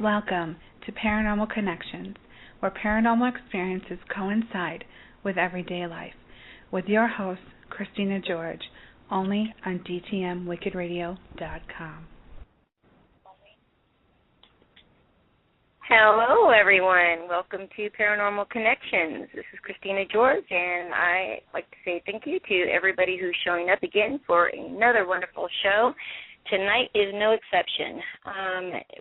Welcome to Paranormal Connections, where paranormal experiences coincide with everyday life, with your host, Christina George, only on DTMWickedRadio.com. Hello, everyone. Welcome to Paranormal Connections. This is Christina George, and I'd like to say thank you to everybody who's showing up again for another wonderful show. Tonight is no exception.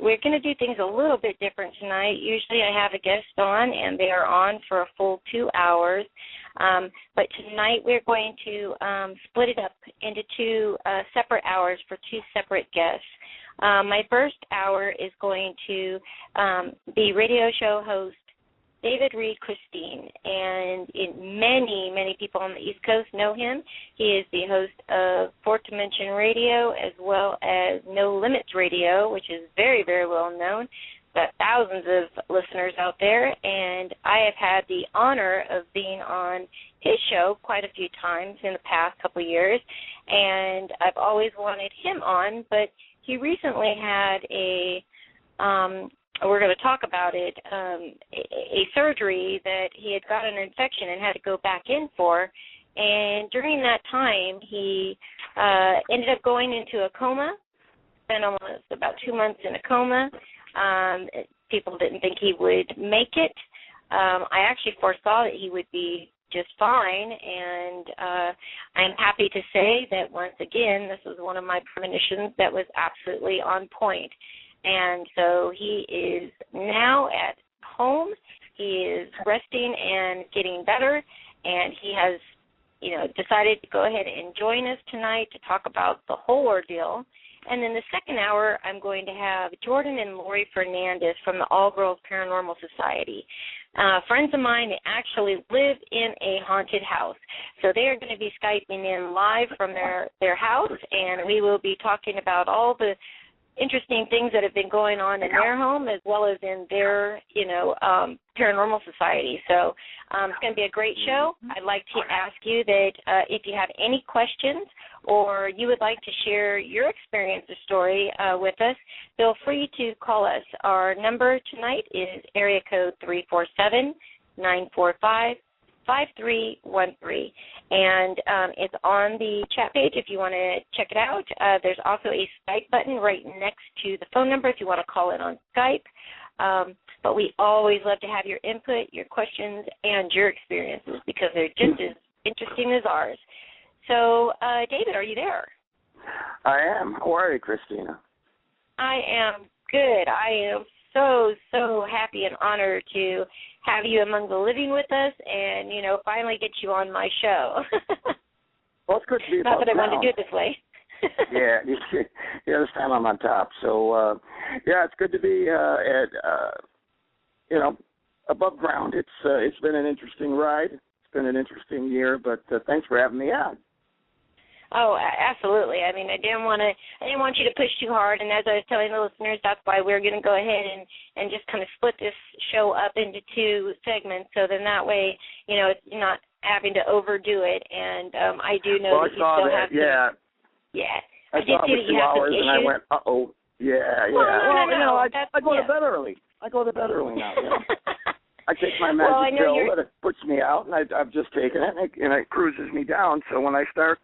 We're going to do things a little bit different tonight. Usually I have a guest on, and they are on for a full 2 hours. But tonight we're going to split it up into two separate hours for two separate guests. My first hour is going to be radio show host David Reed Christine, and many people on the East Coast know him. He is the host of Fourth Dimension Radio as well as No Limits Radio, which is very, very well known. Got thousands of listeners out there, and I have had the honor of being on his show quite a few times in the past couple of years, and I've always wanted him on, but he recently had we're going to talk about it, a surgery that he had got an infection and had to go back in for. And during that time, he ended up going into a coma, spent almost about 2 months in a coma. People didn't think he would make it. I actually foresaw that he would be just fine, and I'm happy to say that once again, this was one of my premonitions that was absolutely on point. And so he is now at home. He is resting and getting better, and he has, decided to go ahead and join us tonight to talk about the whole ordeal. And then the second hour, I'm going to have Jordan and Lori Fernandez from the All Girls Paranormal Society. Friends of mine that actually live in a haunted house. So they are going to be Skyping in live from their house, and we will be talking about all the interesting things that have been going on in their home as well as in their, paranormal society. So it's going to be a great show. I'd like to ask you that if you have any questions or you would like to share your experience or story with us, feel free to call us. Our number tonight is area code 347-945-5313, and it's on the chat page if you want to check it out. There's also a Skype button right next to the phone number if you want to call in on Skype. But we always love to have your input, your questions, and your experiences because they're just as interesting as ours. So, David, are you there? I am. How are you, Christina? I am good. I am so happy and honored to have you among the living with us and, finally get you on my show. Well, it's good to be Not that I wanted to do it this way. Yeah, this time I'm on top. So, it's good to be above ground. It's been an interesting ride. It's been an interesting year, but thanks for having me on. Oh, absolutely. I mean, I didn't want you to push too hard, and as I was telling the listeners, that's why we're going to go ahead and just kind of split this show up into two segments, so then that way, you're not having to overdo it. And I do know that you still have to. Yeah. I did see that you have some issues. And I went, uh-oh. Yeah. Well, no, I go to bed early. I go to bed early now. I take my magic pill, and it puts me out, and I've just taken it, and it cruises me down. So when I start,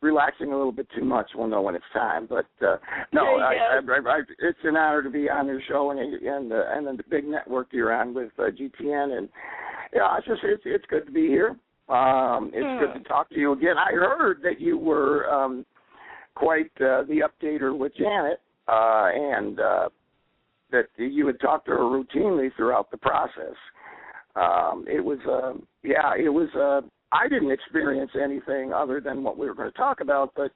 relaxing a little bit too much, we'll know when it's time. But it's an honor to be on your show and the big network you're on with GTN, and it's good to be here. It's good to talk to you again. I heard that you were quite the updater with Janet, and that you had talked to her routinely throughout the process. I didn't experience anything other than what we were going to talk about, but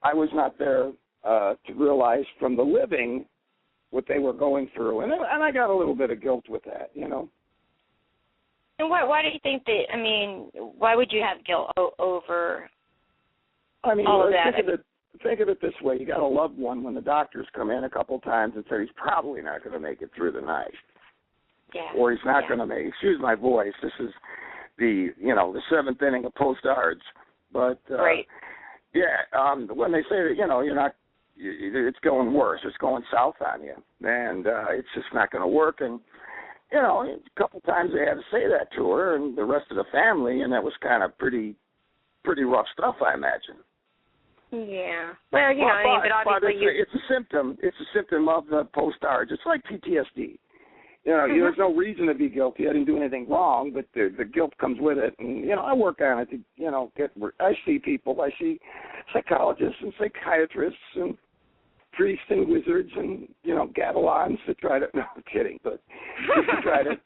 I was not there to realize from the living what they were going through, and I got a little bit of guilt with that, And why do you think that? I mean, why would you have guilt over all of that? Think of it this way: you got a loved one when the doctors come in a couple times and say he's probably not going to make it through the night, or he's not going to make. Excuse my voice. This is the seventh inning of post-ards, but right. when they say that you're not it's going worse. It's going south on you, and it's just not going to work. And a couple times they had to say that to her and the rest of the family, and that was kind of pretty rough stuff, I imagine. Yeah. Well, but obviously it's a symptom. It's a symptom of the post-ARDS. It's like PTSD. There's no reason to be guilty. I didn't do anything wrong, but the guilt comes with it. And, I work on it to, I see people. I see psychologists and psychiatrists and priests and wizards and, Gavilans to try to, no, I'm kidding, but just to try to,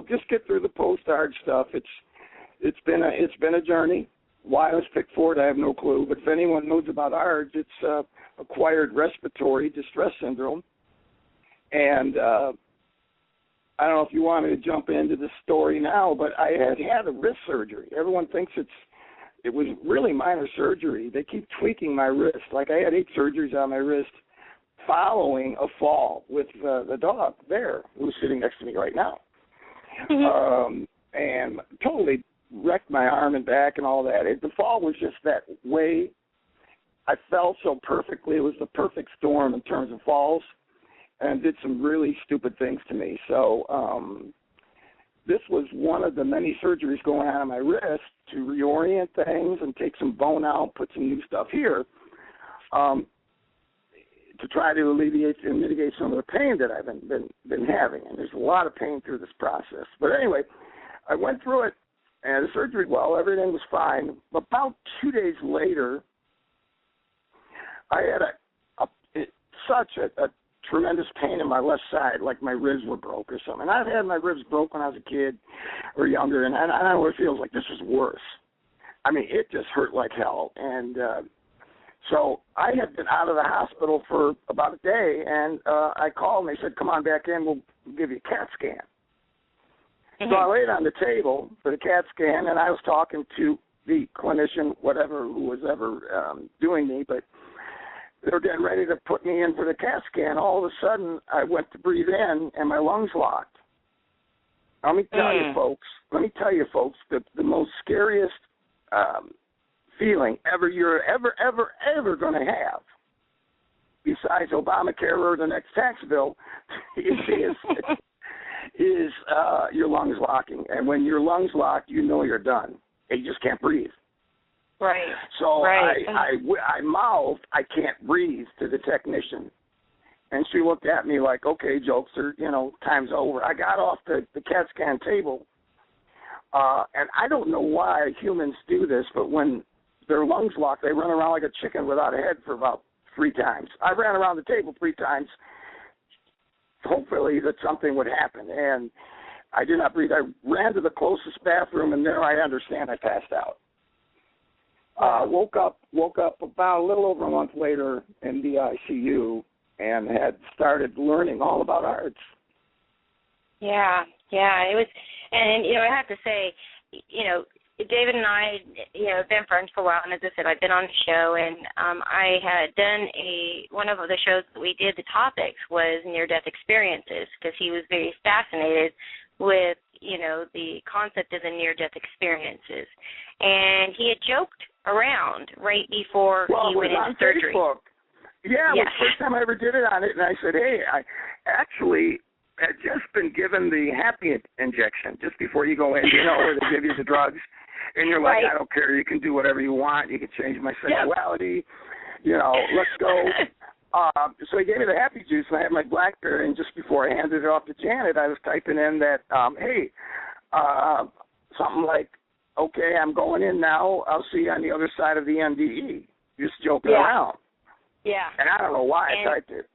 just get through the post-ARDS stuff. It's been a journey. Why I was picked for it, I have no clue. But if anyone knows about ARDS, it's acquired respiratory distress syndrome. And I don't know if you want me to jump into the story now, but I had a wrist surgery. Everyone thinks it was really minor surgery. They keep tweaking my wrist. Like I had 8 surgeries on my wrist following a fall with the dog there who's sitting next to me right now. And totally wrecked my arm and back and all that. The fall was just that way. I fell so perfectly. It was the perfect storm in terms of falls, and did some really stupid things to me. So this was one of the many surgeries going on my wrist to reorient things and take some bone out, put some new stuff here, to try to alleviate and mitigate some of the pain that I've been having. And there's a lot of pain through this process. But anyway, I went through it, and the surgery, everything was fine. About 2 days later, I had such a tremendous pain in my left side, like my ribs were broke or something. And I've had my ribs broke when I was a kid or younger, and I know what it feels like. This was worse. I mean, it just hurt like hell. And so I had been out of the hospital for about a day, and I called, and they said, come on back in, we'll give you a CAT scan. So I laid on the table for the CAT scan, and I was talking to the clinician, who was ever doing me, but they were getting ready to put me in for the CAT scan. All of a sudden, I went to breathe in, and my lungs locked. Let me tell you, folks, the most scariest feeling you're ever going to have, besides Obamacare or the next tax bill, is your lungs locking. And when your lungs lock, you're done. And you just can't breathe. Right. So right. I mouthed, I can't breathe, to the technician. And she looked at me like, okay, jokester, time's over. I got off the CAT scan table. And I don't know why humans do this, but when their lungs lock, they run around like a chicken without a head for about 3 times. I ran around the table 3 times, hopefully that something would happen. And I did not breathe. I ran to the closest bathroom, and there I understand I passed out. Woke up about a little over a month later in the ICU and had started learning all about ARDS. Yeah, it was, and I have to say, David and I, have been friends for a while, and as I said, I've been on the show, and I had done one of the shows that we did. The topics was near-death experiences, because he was very fascinated with, the concept of the near-death experiences, and he had joked around right before he went into surgery. Facebook. Yeah, it was the first time I ever did it on it, and I said, hey, I actually had just been given the happy injection just before you go in, where they give you the drugs, and you're like, right. I don't care, you can do whatever you want, you can change my sexuality, let's go. So he gave me the happy juice, and I had my BlackBerry, and just before I handed it off to Janet, I was typing in that, something like, okay, I'm going in now, I'll see you on the other side of the NDE. Just joking around. Yeah. And I don't know why I typed it.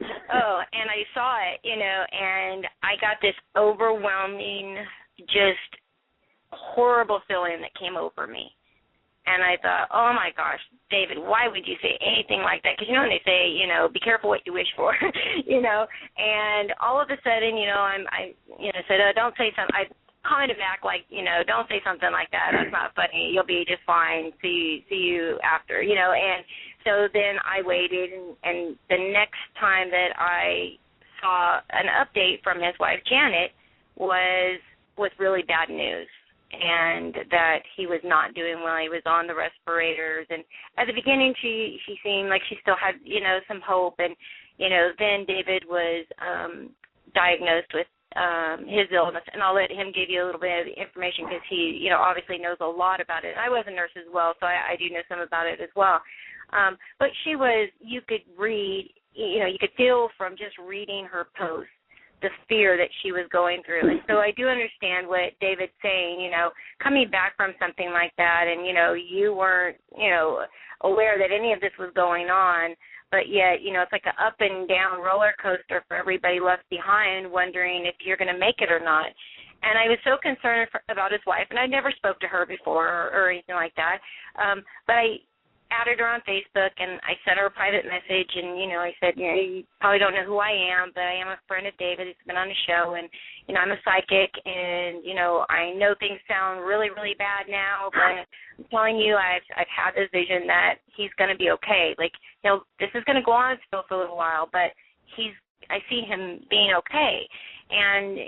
And I saw it, and I got this overwhelming, just horrible feeling that came over me. And I thought, oh, my gosh, David, why would you say anything like that? Because, when they say, be careful what you wish for, And all of a sudden, I said, oh, don't say something. I kind of act like, don't say something like that. That's not funny. You'll be just fine. See you after, And so then I waited, and the next time that I saw an update from his wife, Janet, was with really bad news. and that he was not doing well. He was on the respirators, and at the beginning she seemed like she still had, some hope, and, then David was diagnosed with his illness, and I'll let him give you a little bit of information because he, obviously knows a lot about it. I was a nurse as well, so I do know some about it as well. But she was, you could read, you could feel from just reading her posts the fear that she was going through. And so I do understand what David's saying, coming back from something like that, and, you weren't, aware that any of this was going on, but yet, it's like an up and down roller coaster for everybody left behind, wondering if you're going to make it or not. And I was so concerned about his wife, and I never spoke to her before or anything like that, but I added her on Facebook, and I sent her a private message, and, I said, you probably don't know who I am, but I am a friend of David who's been on the show, and, I'm a psychic, and, I know things sound really, really bad now, but I'm telling you, I've had this vision that he's going to be okay. Like, this is going to go on still for a little while, but I see him being okay. And,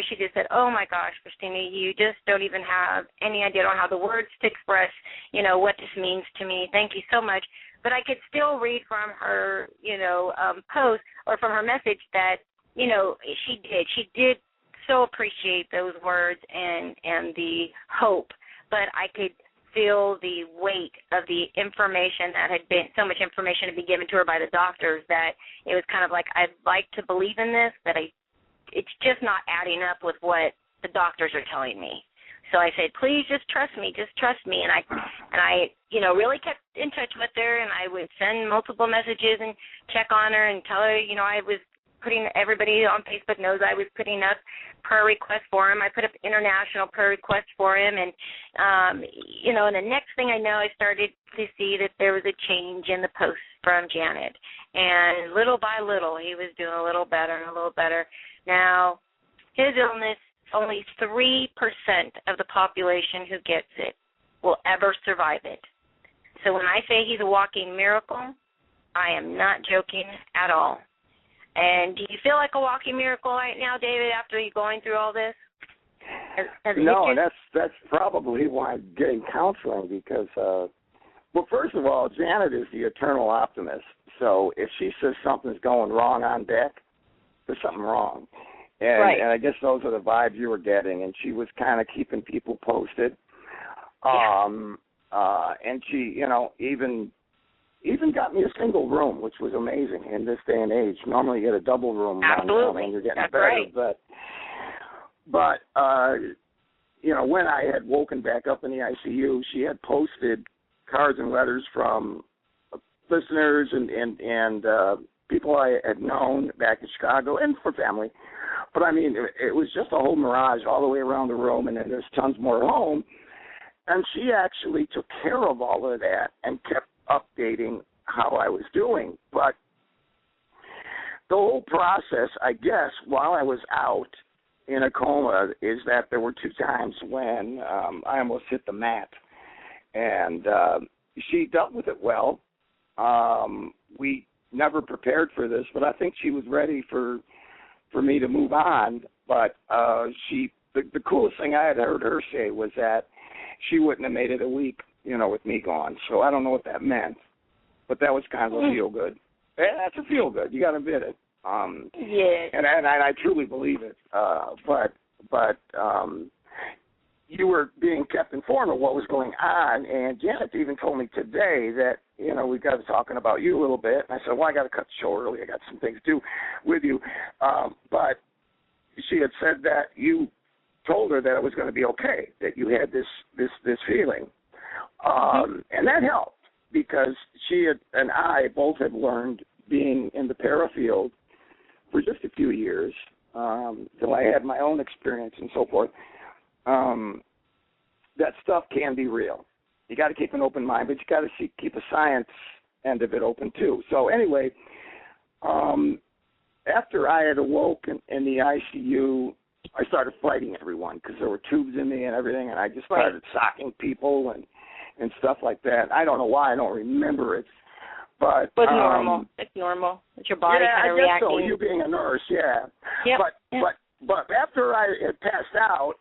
she just said, oh, my gosh, Christina, you just don't even have any idea. I don't have the words to express, what this means to me. Thank you so much. But I could still read from her, post or from her message that, she did so appreciate those words and the hope. But I could feel the weight of the information that had been, so much information had been given to her by the doctors that it was kind of like, I'd like to believe in this, but it's just not adding up with what the doctors are telling me. So I said, please just trust me. And I really kept in touch with her, and I would send multiple messages and check on her and tell her, I was putting, everybody on Facebook knows I was putting up prayer requests for him. I put up international prayer requests for him, and, and the next thing I know, I started to see that there was a change in the posts from Janet. And little by little, he was doing a little better and a little better. Now, his illness, only 3% of the population who gets it will ever survive it. So when I say he's a walking miracle, I am not joking at all. And do you feel like a walking miracle right now, David, after you're going through all this? No, and that's probably why I'm getting counseling because, well, first of all, Janet is the eternal optimist. So if she says something's going wrong on deck, there's something wrong. And, right. And I guess those are the vibes you were getting, and she was kind of keeping people posted. Yeah. And she, even got me a single room, which was amazing in this day and age. Normally you get a double room when you're getting That's better. Right. But when I had woken back up in the ICU, she had posted cards and letters from listeners and people I had known back in Chicago and for family. But, I mean, it was just a whole mirage all the way around the room, and then there's tons more at home. And she actually took care of all of that and kept updating how I was doing. But the whole process, I guess, while I was out in a coma is that there were 2 times when I almost hit the mat. And she dealt with it well. We never prepared for this, but I think she was ready for me to move on. But the coolest thing I had heard her say was that she wouldn't have made it a week, with me gone. So I don't know what that meant, but that was kind of a feel good. And that's a feel good. You got to admit it. Yes. And I truly believe it. But you were being kept informed of what was going on, and Janet even told me today that, we got to talking about you a little bit. And I said, well, I got to cut the show early. I got some things to do with you. But she had said that you told her that it was going to be okay, that you had this feeling. And that helped because she and I both had learned being in the para field for just a few years till I had my own experience and so forth. That stuff can be real. You got to keep an open mind, but you got to keep the science end of it open too. So anyway, after I had awoke in the ICU, I started fighting everyone because there were tubes in me and everything, and I just started socking people and stuff like that. I don't know why. I don't remember it. But it's normal. It's normal. It's your body kind of reacting. So. You being a nurse, yeah. Yep. But after I had passed out,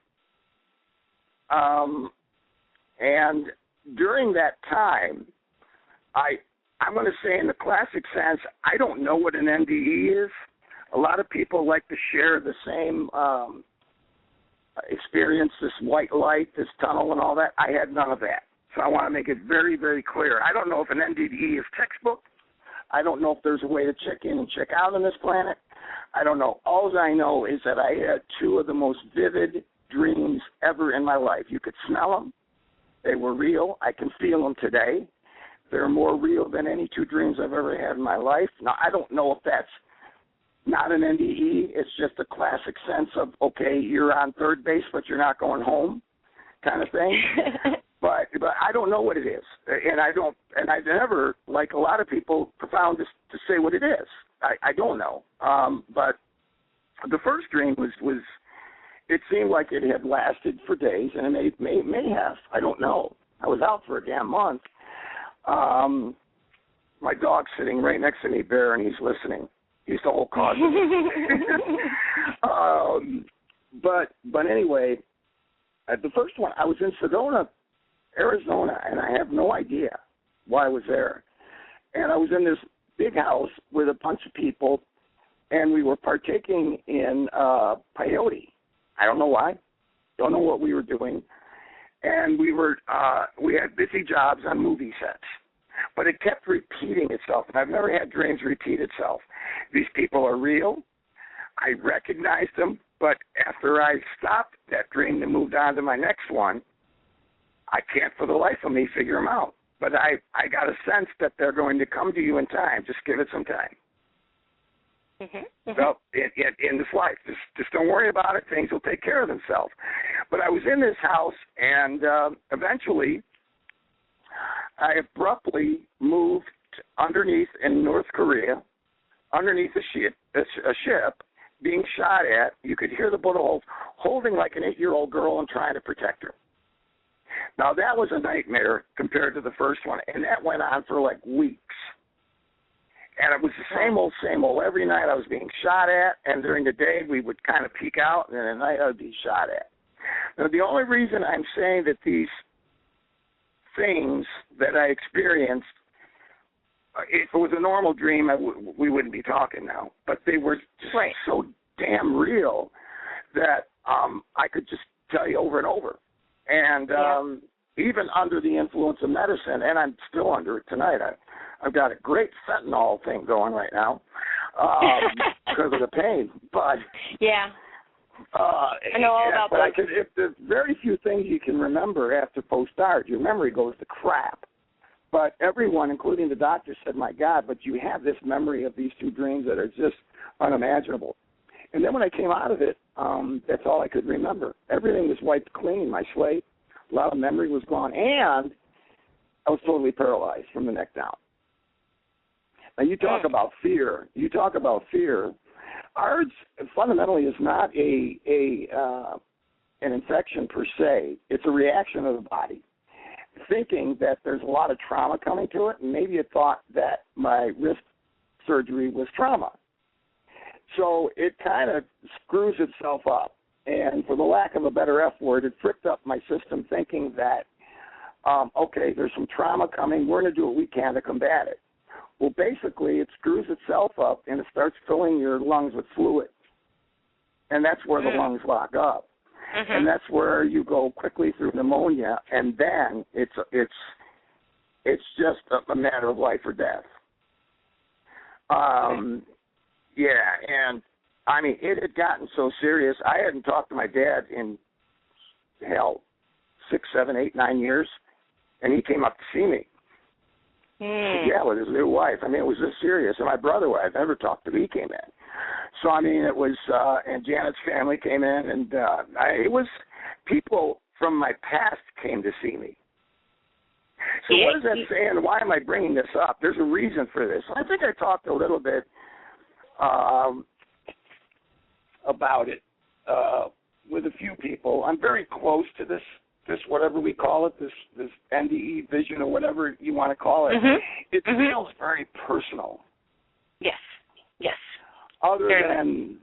And during that time, I'm going to say in the classic sense, I don't know what an NDE is. A lot of people like to share the same experience, this white light, this tunnel and all that. I had none of that. So I want to make it very, very clear. I don't know if an NDE is textbook. I don't know if there's a way to check in and check out on this planet. I don't know. All I know is that I had two of the most vivid dreams ever in my life. You could smell them. They were real. I can feel them today. They're more real than any two dreams I've ever had in my life. Now, I don't know if that's not an NDE. It's just a classic sense of, okay, you're on third base, but you're not going home kind of thing. But I don't know what it is. And I've never, like a lot of people, found this to say what it is. I don't know. But the first dream was it seemed like it had lasted for days, and it may have. I don't know. I was out for a damn month. My dog's sitting right next to me, Bear, and he's listening. He's the whole cause of it. But anyway, the first one, I was in Sedona, Arizona, and I have no idea why I was there. And I was in this big house with a bunch of people, and we were partaking in peyote. I don't know why. Don't know what we were doing. And we had busy jobs on movie sets. But it kept repeating itself, and I've never had dreams repeat itself. These people are real. I recognized them, but after I stopped that dream and moved on to my next one, I can't for the life of me figure them out. But I got a sense that they're going to come to you in time. Just give it some time. Mm-hmm. So in this life, just don't worry about it. Things will take care of themselves. But I was in this house, and eventually I abruptly moved underneath in North Korea, underneath a ship, being shot at. You could hear the bullet holes, holding like an 8-year-old girl and trying to protect her. Now, that was a nightmare compared to the first one, and that went on for like weeks. And it was the same old. Every night I was being shot at, and during the day we would kind of peek out, and at night I would be shot at. Now, the only reason I'm saying that these things that I experienced, if it was a normal dream, we wouldn't be talking now. But they were just so damn real that I could just tell you over and over. And even under the influence of medicine, and I'm still under it tonight, I've got a great fentanyl thing going right now because of the pain. But I know all about that. If there's very few things you can remember after post-art, your memory goes to crap. But everyone, including the doctor, said, my God, but you have this memory of these two dreams that are just unimaginable. And then when I came out of it, that's all I could remember. Everything was wiped clean, my slate. A lot of memory was gone. And I was totally paralyzed from the neck down. Now, you talk about fear. ARDS fundamentally is not an infection per se. It's a reaction of the body, thinking that there's a lot of trauma coming to it, and maybe it thought that my wrist surgery was trauma. So it kind of screws itself up. And for the lack of a better F word, it fricked up my system thinking that, okay, there's some trauma coming. We're going to do what we can to combat it. Well, basically, it screws itself up, and it starts filling your lungs with fluid. And that's where the lungs lock up. Mm-hmm. And that's where you go quickly through pneumonia, and then it's just a matter of life or death. And I mean, it had gotten so serious. I hadn't talked to my dad in 6, 7, 8, 9 years, and he came up to see me. Yeah, with his new wife. I mean, it was this serious. And my brother, who I've never talked to, he came in. So, I mean, it was, and Janet's family came in, and it was people from my past came to see me. So what does that say, and why am I bringing this up? There's a reason for this. I think I talked a little bit about it with a few people. I'm very close to this whatever we call it, this NDE vision or whatever you want to call it. Mm-hmm. It feels very personal. Yes. other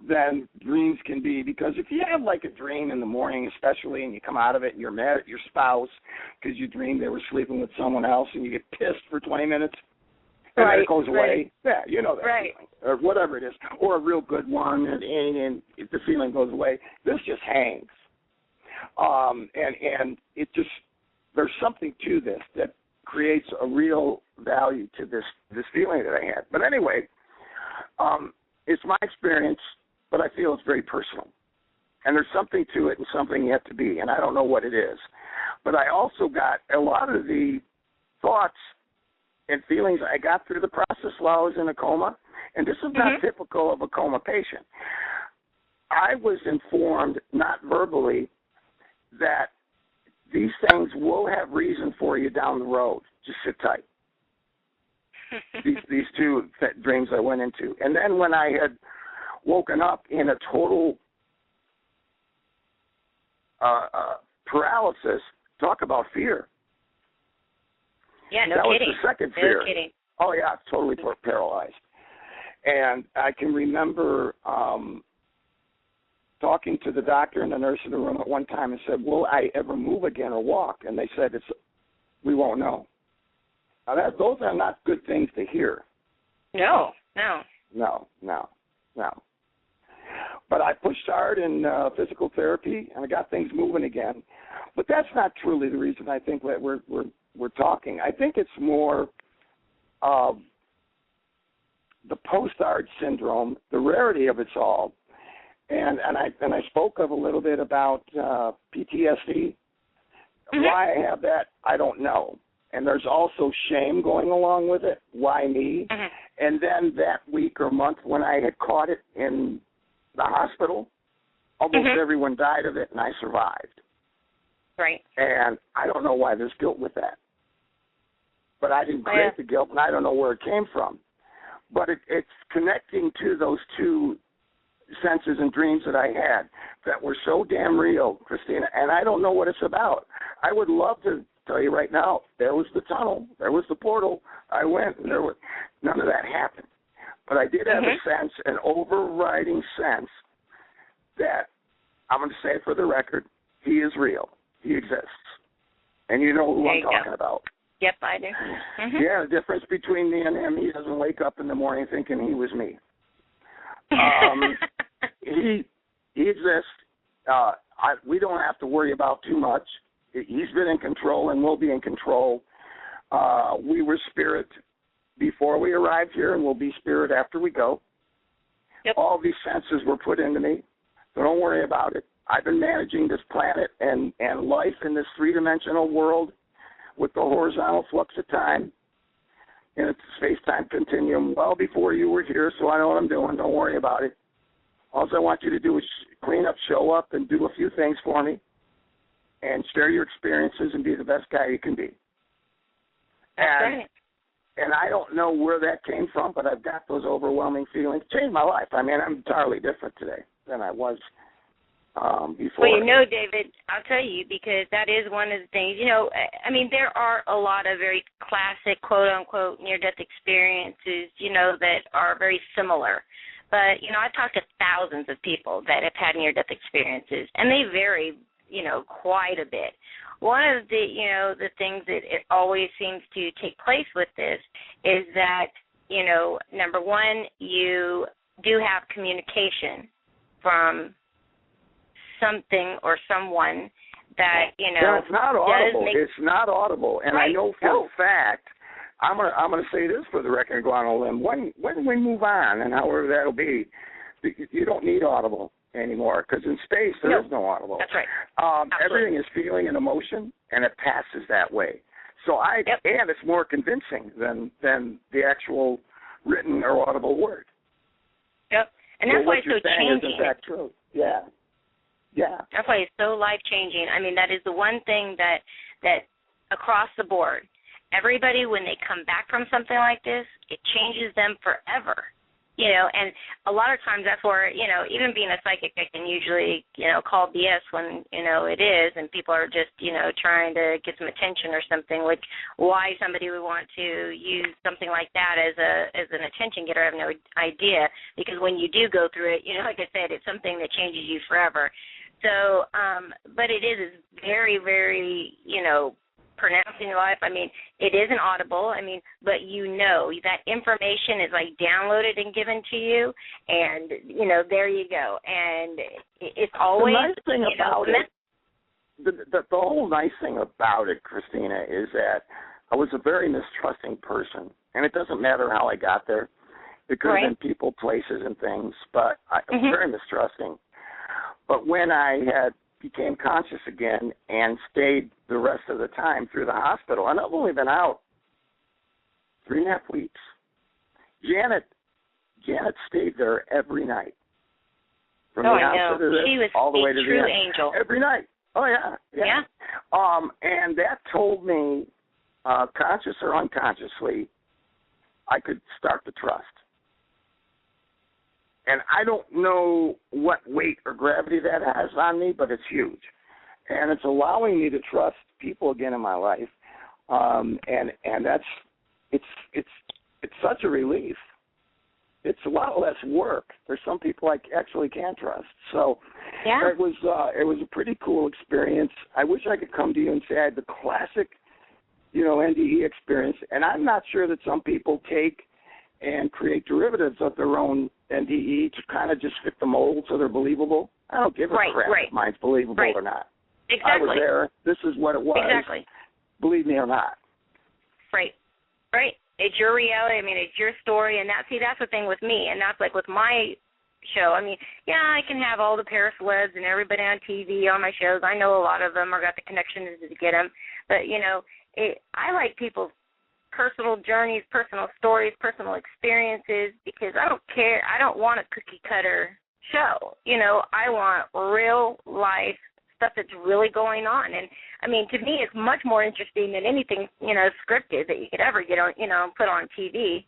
than dreams can be. Because if you have like a dream in the morning especially and you come out of it and you're mad at your spouse because you dreamed they were sleeping with someone else and you get pissed for 20 minutes and then it goes away. Yeah, you know that feeling. Or whatever it is. Or a real good one and the feeling goes away. This just hangs. And it just, there's something to this that creates a real value to this feeling that I had. But anyway, it's my experience, but I feel it's very personal. And there's something to it and something yet to be, and I don't know what it is. But I also got a lot of the thoughts and feelings I got through the process while I was in a coma, and this is not typical of a coma patient. I was informed, not verbally, that these things will have reason for you down the road. Just sit tight. these two dreams I went into. And then when I had woken up in a total paralysis, talk about fear. Yeah, no that kidding. Was the second fear. No kidding. Oh, yeah, totally paralyzed. And I can remember talking to the doctor and the nurse in the room at one time and said, will I ever move again or walk? And they said, we won't know. Now, those are not good things to hear. No. But I pushed hard in physical therapy, and I got things moving again. But that's not truly the reason I think that we're talking. I think it's more the post-ARD syndrome, the rarity of it all. And I spoke of a little bit about PTSD. Why I have that, I don't know. And there's also shame going along with it. Why me? And then that week or month when I had caught it in the hospital, almost everyone died of it, and I survived. Right. And I don't know why there's guilt with that. But I didn't create the guilt, and I don't know where it came from. But it's connecting to those two senses and dreams that I had that were so damn real, Christina, and I don't know what it's about. I would love to tell you right now, there was the tunnel, there was the portal, I went, and none of that happened. But I did have a sense, an overriding sense, that, I'm going to say it for the record, he is real. He exists. And you know who I'm talking about. Yep, I do. Yeah, the difference between me and him, he doesn't wake up in the morning thinking he was me. He exists. We don't have to worry about too much. He's been in control and will be in control. We were spirit before we arrived here, and we'll be spirit after we go. Yep. All these senses were put into me, so don't worry about it. I've been managing this planet and life in this three-dimensional world with the horizontal flux of time in a space-time continuum well before you were here, so I know what I'm doing. Don't worry about it. All I want you to do is clean up, show up, and do a few things for me, and share your experiences and be the best guy you can be. That's right. And I don't know where that came from, but I've got those overwhelming feelings. Changed my life. I mean, I'm entirely different today than I was before. Well, you know, David, I'll tell you, because that is one of the things. You know, I mean, there are a lot of very classic, quote-unquote, near-death experiences, you know, that are very similar. But, you know, I've talked to thousands of people that have had near-death experiences, and they vary, you know, quite a bit. One of the, you know, the things that it always seems to take place with this is that, you know, number one, you do have communication from something or someone that, you know, it's not audible. It's not audible. And right. I know for a fact, I'm gonna say this for the record and go on a limb. When we move on, and however that'll be, you don't need audible anymore, because in space there is no audible. That's right. Everything is feeling and emotion, and it passes that way. So and it's more convincing than the actual written or audible word. Yep, and that's why it's so changing. Is in fact true. Yeah. That's why it's so life-changing. I mean, that is the one thing that across the board, everybody, when they come back from something like this, it changes them forever. You know, and a lot of times that's where, you know, even being a psychic, I can usually, you know, call BS when, you know, it is, and people are just, you know, trying to get some attention or something, which why somebody would want to use something like that as an attention getter, I have no idea, because when you do go through it, you know, like I said, it's something that changes you forever. So, but it is very, very, you know, pronounced in your life. I mean, it isn't audible. I mean, but you know that information is like downloaded and given to you, and you know, there you go. And it's always the nice thing about it. The whole nice thing about it, Christina, is that I was a very mistrusting person, and it doesn't matter how I got there. It could have been people, places, and things, but I was very mistrusting. But when I became conscious again and stayed the rest of the time through the hospital, and I've only been out 3.5 weeks. Janet stayed there every night. From the outset of this all the way to the end. She was a true angel. Every night. Oh, yeah. And that told me, conscious or unconsciously, I could start to trust. And I don't know what weight or gravity that has on me, but it's huge. And it's allowing me to trust people again in my life. And that's it's such a relief. It's a lot less work. There's some people I actually can trust. So it was a pretty cool experience. I wish I could come to you and say I had the classic, you know, NDE experience. And I'm not sure that some people take and create derivatives of their own NDE to kind of just fit the mold so they're believable. I don't give a crap if mine's believable or not. Exactly. I was there. This is what it was. Exactly. Believe me or not. Right. It's your reality. I mean, it's your story, and that's the thing with me, and that's like with my show. I mean, I can have all the P.P.R.S celebs and everybody on TV on my shows. I know a lot of them or got the connections to get them, but you know, I like people's personal journeys, personal stories, personal experiences, because I don't care. I don't want a cookie cutter show. You know, I want real life stuff that's really going on. And I mean, to me, it's much more interesting than anything, you know, scripted that you could ever get on, you know, put on TV.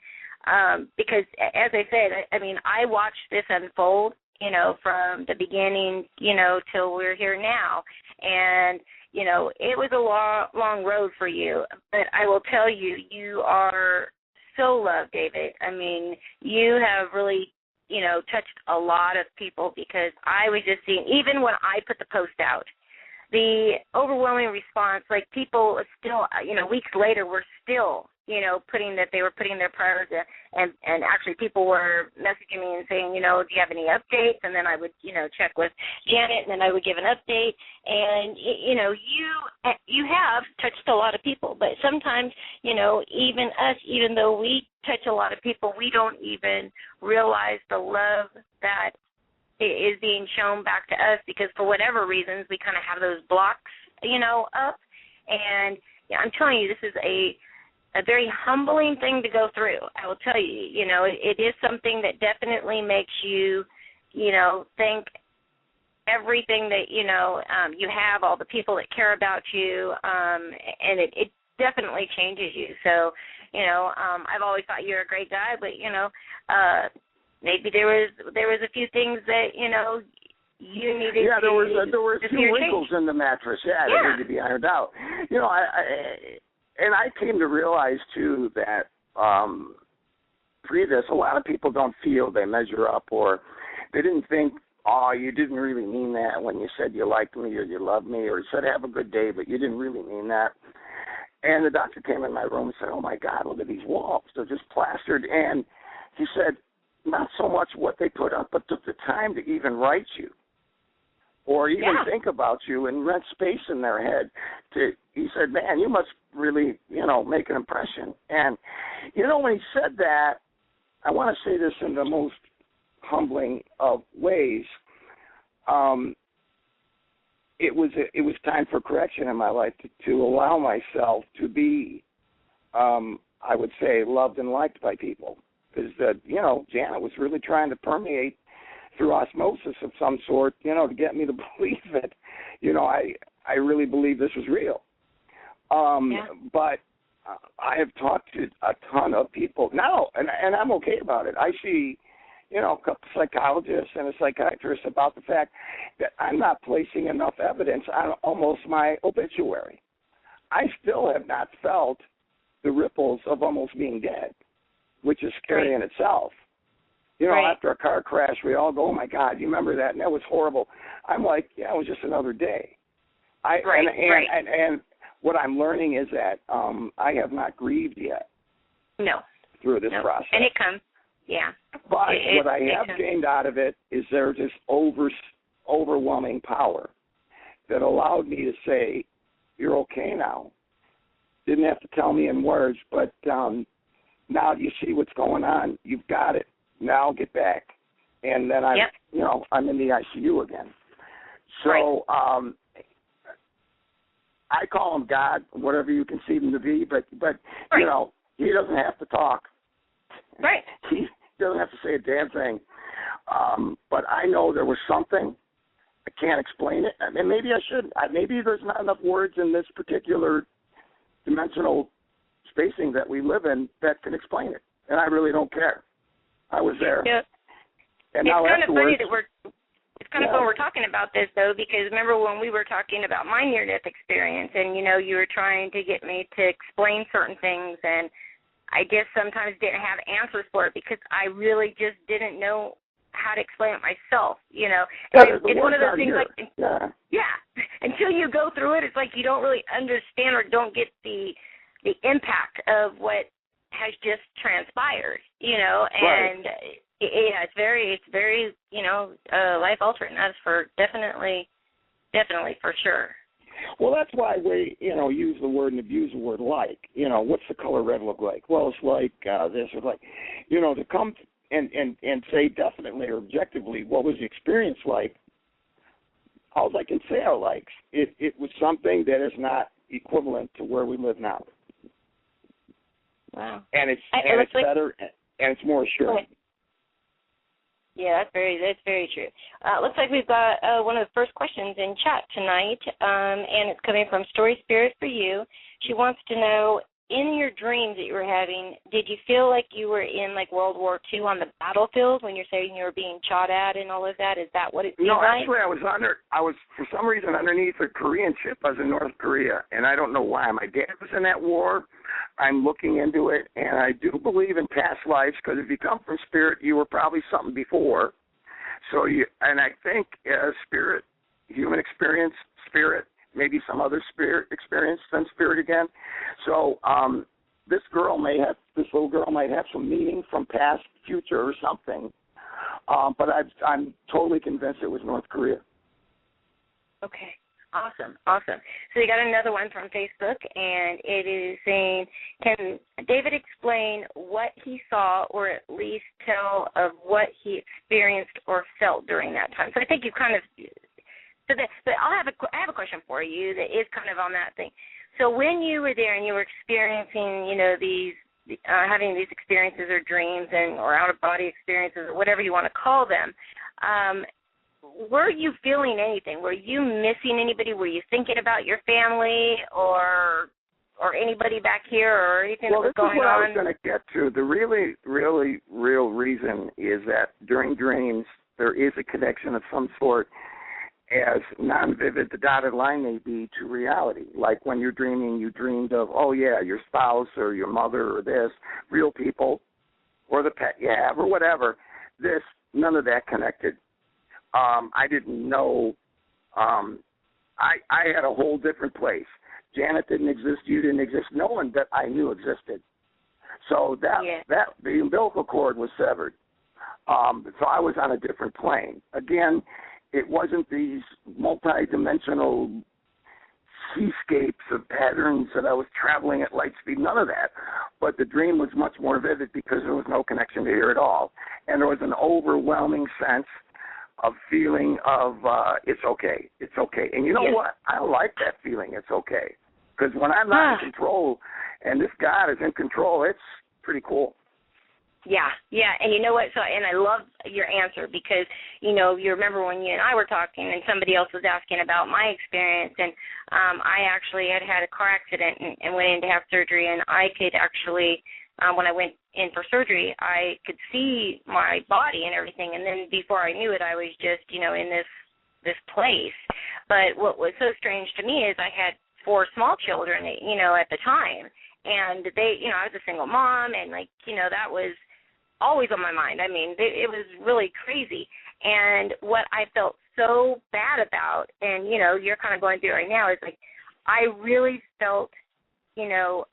Because as I said, I mean, I watched this unfold, you know, from the beginning, you know, till we're here now. And you know, it was a long road for you, but I will tell you, you are so loved, David. I mean, you have really, you know, touched a lot of people, because I was just seeing, even when I put the post out, the overwhelming response, like people still, you know, weeks later were still, you know, they were putting their prayers in, and actually people were messaging me and saying, you know, do you have any updates? And then I would, you know, check with Janet, and then I would give an update. And, you know, you have touched a lot of people, but sometimes, you know, even us, even though we touch a lot of people, we don't even realize the love that is being shown back to us, because for whatever reasons we kind of have those blocks, you know, up. And yeah, I'm telling you, this is a very humbling thing to go through. I will tell you, you know, it is something that definitely makes you, you know, think everything that, you know, you have, all the people that care about you, and it definitely changes you. So, you know, I've always thought you're a great guy, but, you know, maybe there was a few things that, you know, you needed to. Yeah, there were a few wrinkles in the mattress, that needed to be ironed out. You know, And I came to realize, too, that pre this, a lot of people don't feel they measure up, or they didn't think, oh, you didn't really mean that when you said you liked me or you loved me, or you said have a good day, but you didn't really mean that. And the doctor came in my room and said, oh, my God, look at these walls. They're just plastered. And he said, not so much what they put up, but took the time to even write you, or even think about you and rent space in their head. He said, man, you must really, you know, make an impression. And, you know, when he said that, I want to say this in the most humbling of ways. It was time for correction in my life to allow myself to be, I would say, loved and liked by people. Because, you know, Janet was really trying to permeate through osmosis of some sort, you know, to get me to believe that, you know, I really believe this was real. But I have talked to a ton of people now, and I'm okay about it. I see a couple psychologists and a psychiatrist about the fact that I'm not placing enough evidence on almost my obituary. I still have not felt the ripples of almost being dead, which is scary in itself. After a car crash, we all go, oh, my God, you remember that? And that was horrible. I'm like, yeah, it was just another day. And what I'm learning is that I have not grieved yet. No. Through this process. And it comes, yeah. But what I have gained out of it is there's this overwhelming power that allowed me to say, you're okay now. Didn't have to tell me in words, but now you see what's going on. You've got it. Now get back. And then I'm in the ICU again. So I call him God, whatever you conceive him to be, but he doesn't have to talk. Right. He doesn't have to say a damn thing. But I know there was something. I can't explain it. And maybe I should. Maybe there's not enough words in this particular dimensional spacing that we live in that can explain it. And I really don't care. I was there. Yeah. And it's now kind afterwards, of funny that it's kind of fun we're talking about this, though, because remember when we were talking about my near-death experience and, you were trying to get me to explain certain things, and I just sometimes didn't have answers for it because I really just didn't know how to explain it myself, It's one of those things until you go through it, it's like you don't really understand or don't get the impact of what has just transpired, and it's very life altering. That's for definitely for sure. Well, that's why we use the word and abuse the word like. What's the color red look like? Well, it's like this or like, to come and say definitely or objectively what was the experience like. All I can say are likes. It was something that is not equivalent to where we live now. Wow. And it's better and it's more assuring. Yeah, that's very true. Looks like we've got one of the first questions in chat tonight, and it's coming from Story Spirit for You. She wants to know, in your dreams that you were having, did you feel like you were in like World War II on the battlefield when you're saying you were being shot at and all of that? Is that what it seemed like? No, actually, I was for some reason underneath a Korean ship. I was in North Korea, and I don't know why. My dad was in that war. I'm looking into it, and I do believe in past lives because if you come from spirit, you were probably something before. So and I think spirit, human experience, spirit, maybe some other spirit experience than spirit again. So this little girl might have some meaning from past, future, or something. But I'm totally convinced it was North Korea. Okay. Awesome. So you got another one from Facebook, and it is saying, can David explain what he saw or at least tell of what he experienced or felt during that time? So I think you kind of – but I have a question for you that is kind of on that thing. So when you were there and you were experiencing, these having these experiences or dreams or out-of-body experiences or whatever you want to call them, were you feeling anything? Were you missing anybody? Were you thinking about your family or anybody back here or anything that was going on? Well, this is what I was going to get to. The really, really, real reason is that during dreams there is a connection of some sort, as non-vivid the dotted line may be, to reality. Like when you're dreaming, you dreamed of, your spouse or your mother or this, real people, or the pet you have or whatever. None of that connected. I didn't know. I had a whole different place. Janet didn't exist. You didn't exist. No one that I knew existed. So the umbilical cord was severed. So I was on a different plane. Again, it wasn't these multi-dimensional seascapes of patterns that I was traveling at light speed. None of that. But the dream was much more vivid because there was no connection to here at all. And there was an overwhelming sense of feeling of it's okay. And you know what? I like that feeling, it's okay. Because when I'm not in control and this God is in control, it's pretty cool. Yeah, and you know what? So, and I love your answer because, you remember when you and I were talking and somebody else was asking about my experience, and I actually had a car accident and went in to have surgery, and I could actually, when I went in for surgery, I could see my body and everything, and then before I knew it, I was just, you know, in this place. But what was so strange to me is I had 4 small children, you know, at the time, and they, you know, I was a single mom, and, like, you know, that was always on my mind. I mean, it was really crazy. And what I felt so bad about, and, you know, you're kind of going through right now, is, like, I really felt, you know,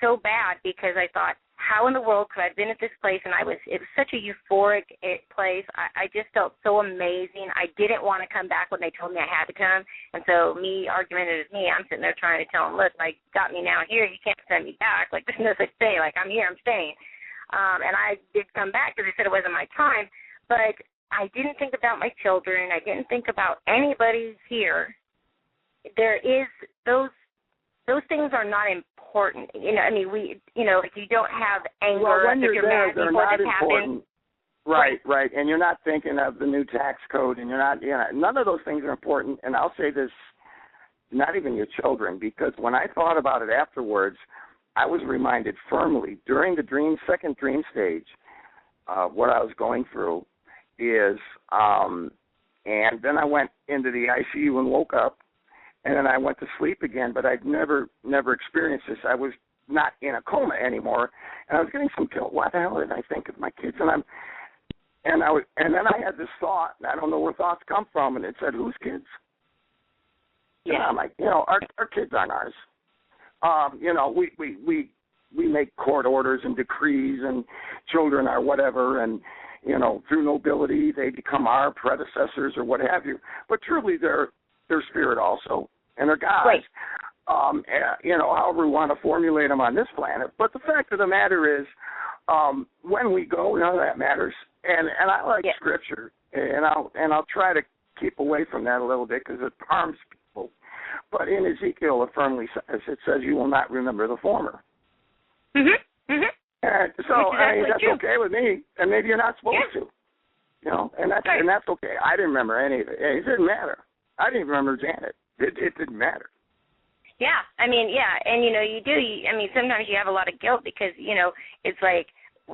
so bad because I thought, how in the world could I have been at this place? And it was such a euphoric place. I just felt so amazing. I didn't want to come back when they told me I had to come. And so me, argumentative as me, I'm sitting there trying to tell them, look, like, got me now here. You can't send me back. Like, there's no such thing. Like, I'm here. I'm staying. And I did come back because they said it wasn't my time. But I didn't think about my children. I didn't think about anybody here. There is those things are not important. You know, I mean, like, you don't have anger. Well, when you're there, mad they're before not this important. Happens. Right. And you're not thinking of the new tax code, and you're not, you know, none of those things are important. And I'll say this, not even your children, because when I thought about it afterwards, I was reminded firmly during the second dream stage, what I was going through is, and then I went into the ICU and woke up. And then I went to sleep again, but I'd never experienced this. I was not in a coma anymore, and I was getting some guilt. Why the hell did I think of my kids? And then I had this thought, and I don't know where thoughts come from, and it said, "Whose kids?" Yeah, and I'm like, you know, our kids aren't ours. You know, we make court orders and decrees, and children are whatever, and you know, through nobility they become our predecessors or what have you. But truly, they're spirit also. And they're gods, right. You know, however we want to formulate them on this planet. But the fact of the matter is, when we go, none of that matters. And I like Scripture, and I'll try to keep away from that a little bit because it harms people. But in Ezekiel, it firmly says, "You will not remember the former." Mm-hmm. Mm-hmm. And so I mean, that's okay with me, and maybe you're not supposed to, you know, and that's okay. I didn't remember any of it. It didn't matter. I didn't even remember Janet. It didn't matter. Yeah, I mean, and, you know, you do. I mean, sometimes you have a lot of guilt because, you know, it's like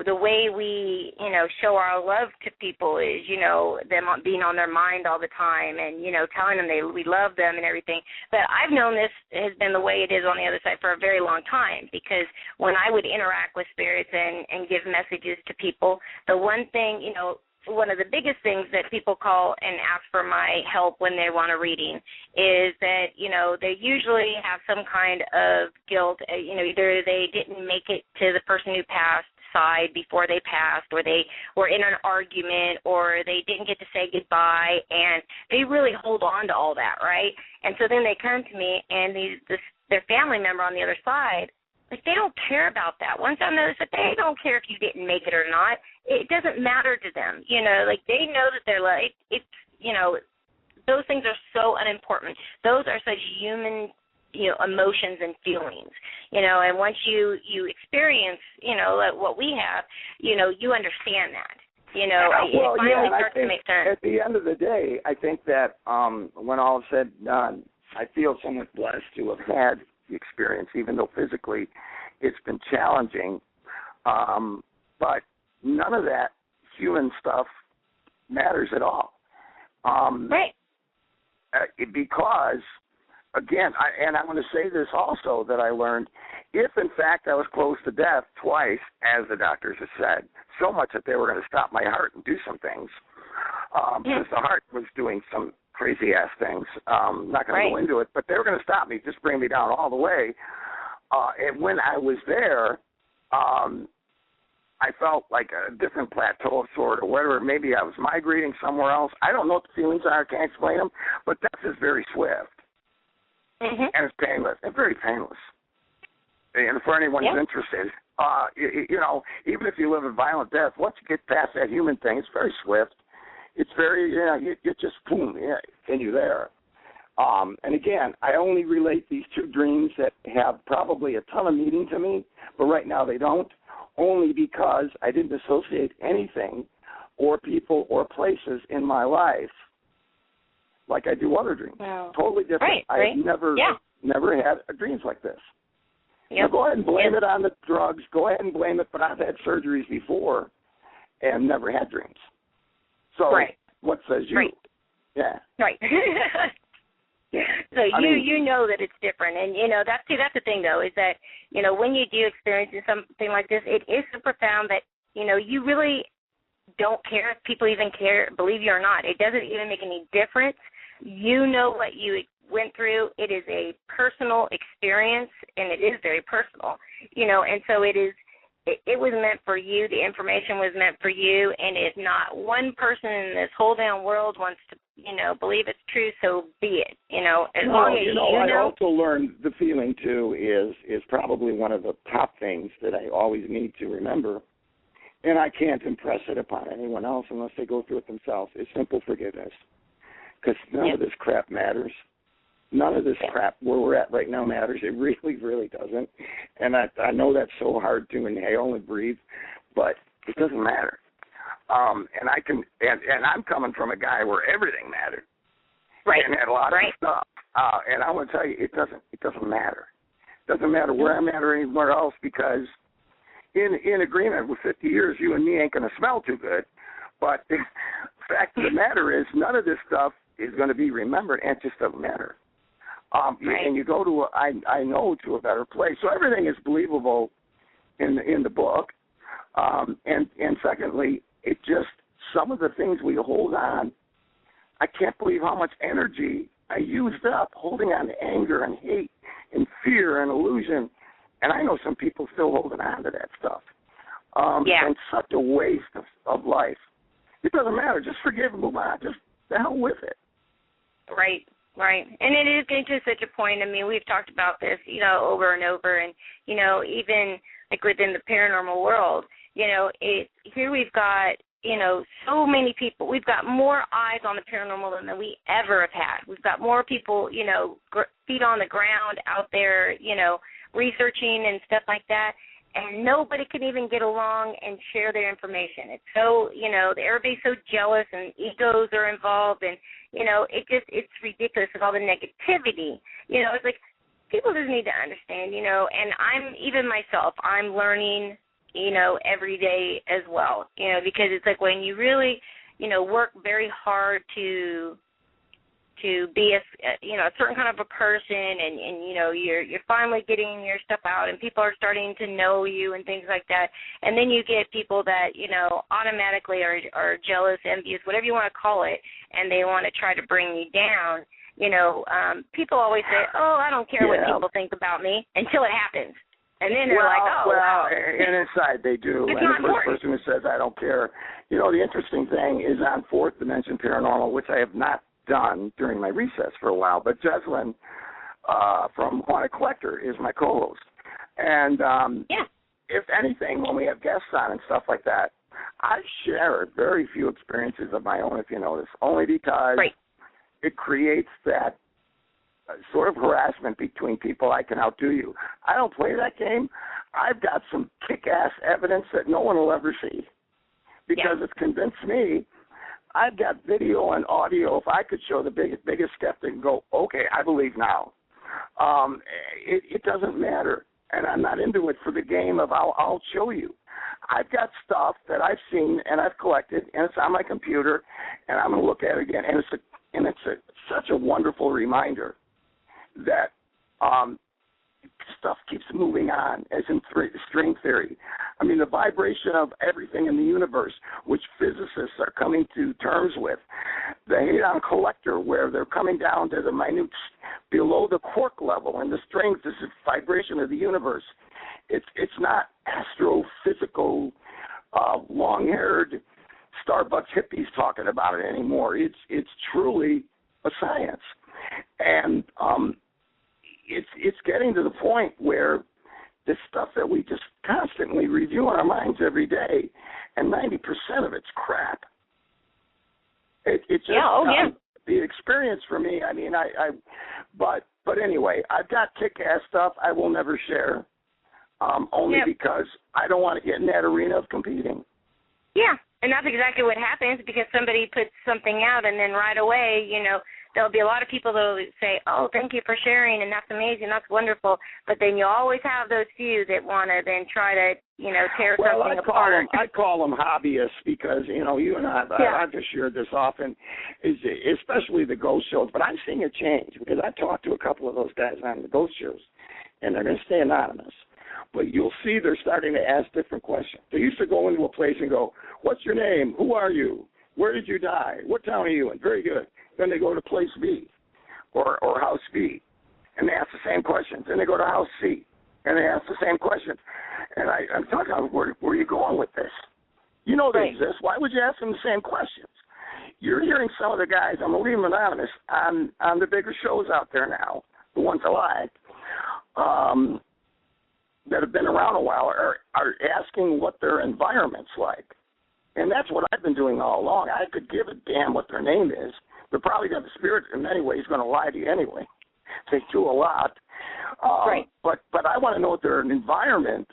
the way we, you know, show our love to people is, you know, them being on their mind all the time and, you know, telling them we love them and everything. But I've known this has been the way it is on the other side for a very long time because when I would interact with spirits and give messages to people, the one thing, you know, one of the biggest things that people call and ask for my help when they want a reading is that, you know, they usually have some kind of guilt. You know, either they didn't make it to the person who passed side before they passed, or they were in an argument, or they didn't get to say goodbye, and they really hold on to all that, right? And so then they come to me, and their family member on the other side, like, they don't care about that. Once I notice that they don't care if you didn't make it or not, it doesn't matter to them. You know, like, they know that they're like, it's, you know, those things are so unimportant. Those are such human, you know, emotions and feelings, you know, and once you experience, you know, what we have, you know, you understand that. You know, it finally starts to make sense. At the end of the day, I think that when all is said and done, I feel somewhat blessed to have had experience, even though physically it's been challenging, but none of that human stuff matters at all. Right. Because, again, I want to say this also that I learned, if in fact I was close to death twice, as the doctors have said, so much that they were going to stop my heart and do some things, because the heart was doing some crazy-ass things. I'm not going to go into it, but they were going to stop me, just bring me down all the way. And when I was there, I felt like a different plateau of sort or whatever. Maybe I was migrating somewhere else. I don't know what the feelings are. I can't explain them, but death is very swift. And it's painless, and very painless. And for anyone who's interested, you know, even if you live a violent death, once you get past that human thing, it's very swift. It's very, you know, you just, boom, and you're there. And again, I only relate these two dreams that have probably a ton of meaning to me, but right now they don't, only because I didn't associate anything or people or places in my life like I do other dreams. Wow. Totally different. I've never had dreams like this. Now go ahead and blame it on the drugs. Go ahead and blame it, but I've had surgeries before and never had dreams. So what says you? Right. Yeah. Right. So you know that it's different, and that's the thing though, is that when you do experience something like this, it is so profound that you really don't care if people even care, believe you or not. It doesn't even make any difference. You know what you went through. It is a personal experience, and it is very personal, and so it is. It was meant for you. The information was meant for you, and if not one person in this whole damn world wants to, believe it's true, so be it. As long as I also learned the feeling too is probably one of the top things that I always need to remember, and I can't impress it upon anyone else unless they go through it themselves. Is simple forgiveness, because none of this crap matters. None of this crap where we're at right now matters. It really, really doesn't. And I know that's so hard to inhale and breathe, but it doesn't matter. And I'm coming from a guy where everything mattered. Right. And had a lot of stuff. And I want to tell you, it doesn't matter. It doesn't matter where I'm at or anywhere else, because in agreement with 50 years, you and me ain't going to smell too good. But the fact of the matter is, none of this stuff is going to be remembered, and it just doesn't matter. And you go to I know to a better place. So everything is believable in the book. And secondly, it just, some of the things we hold on, I can't believe how much energy I used up holding on to anger and hate and fear and illusion. And I know some people still holding on to that stuff. And such a waste of life. It doesn't matter. Just forgive and move on. Just the hell with it. Right. Right. And it is getting to such a point. I mean, we've talked about this, over and over. And, even like within the paranormal world, here we've got, so many people. We've got more eyes on the paranormal than we ever have had. We've got more people, feet on the ground out there, researching and stuff like that. And nobody can even get along and share their information. It's so, everybody's so jealous and egos are involved, and, it's ridiculous with all the negativity. It's like people just need to understand, and even myself, I'm learning, every day as well, because it's like when you really, work very hard to be a certain kind of a person, and you're finally getting your stuff out, and people are starting to know you and things like that, and then you get people that automatically are jealous, envious, whatever you want to call it, and they want to try to bring you down. People always say, "Oh, I don't care what people think about me," until it happens. And then they're like, oh, wow. And inside they do. It's and not the first person who says, I don't care. The interesting thing is on Fourth Dimension Paranormal, which I have not done during my recess for a while, but Jeslyn from Haunted Collector is my co-host. And if anything, when we have guests on and stuff like that, I share very few experiences of my own, if you notice, only because it creates that sort of harassment between people. I can outdo you. I don't play that game. I've got some kick-ass evidence that no one will ever see because it's convinced me. I've got video and audio. If I could show the biggest skeptic and go, okay, I believe now. It doesn't matter, and I'm not into it for the game of I'll show you. I've got stuff that I've seen and I've collected, and it's on my computer, and I'm going to look at it again. And it's such a wonderful reminder that stuff keeps moving on, as in string theory. I mean, the vibration of everything in the universe, which physicists are coming to terms with. The Hadron Collector, where they're coming down to the minute, below the quark level, and the strings is the vibration of the universe. It's not astrophysical, long-haired Starbucks hippies talking about it anymore. It's truly a science. And it's getting to the point where this stuff that we just constantly review in our minds every day, and 90% of it's crap. It's just the experience for me. I mean, but anyway, I've got kick-ass stuff I will never share, only because I don't want to get in that arena of competing. Yeah, and that's exactly what happens, because somebody puts something out, and then right away, there'll be a lot of people that will say, oh, thank you for sharing, and that's amazing, that's wonderful. But then you always have those few that want to then try to, tear something apart. I call them hobbyists because, you and I've just shared this often, especially the ghost shows. But I'm seeing a change because I talked to a couple of those guys on the ghost shows, and they're going to stay anonymous. But you'll see they're starting to ask different questions. They used to go into a place and go, what's your name? Who are you? Where did you die? What town are you in? Very good. Then they go to place B or house B, and they ask the same questions. Then they go to house C, and they ask the same questions. And I'm talking about, where are you going with this? You know they exist. Why would you ask them the same questions? You're hearing some of the guys, I'm going to leave them anonymous, on the bigger shows out there now, the ones I like, that have been around a while are asking what their environment's like. And that's what I've been doing all along. I could give a damn what their name is. They're probably got the spirit in many ways going to lie to you anyway. They do a lot. But I want to know what their environment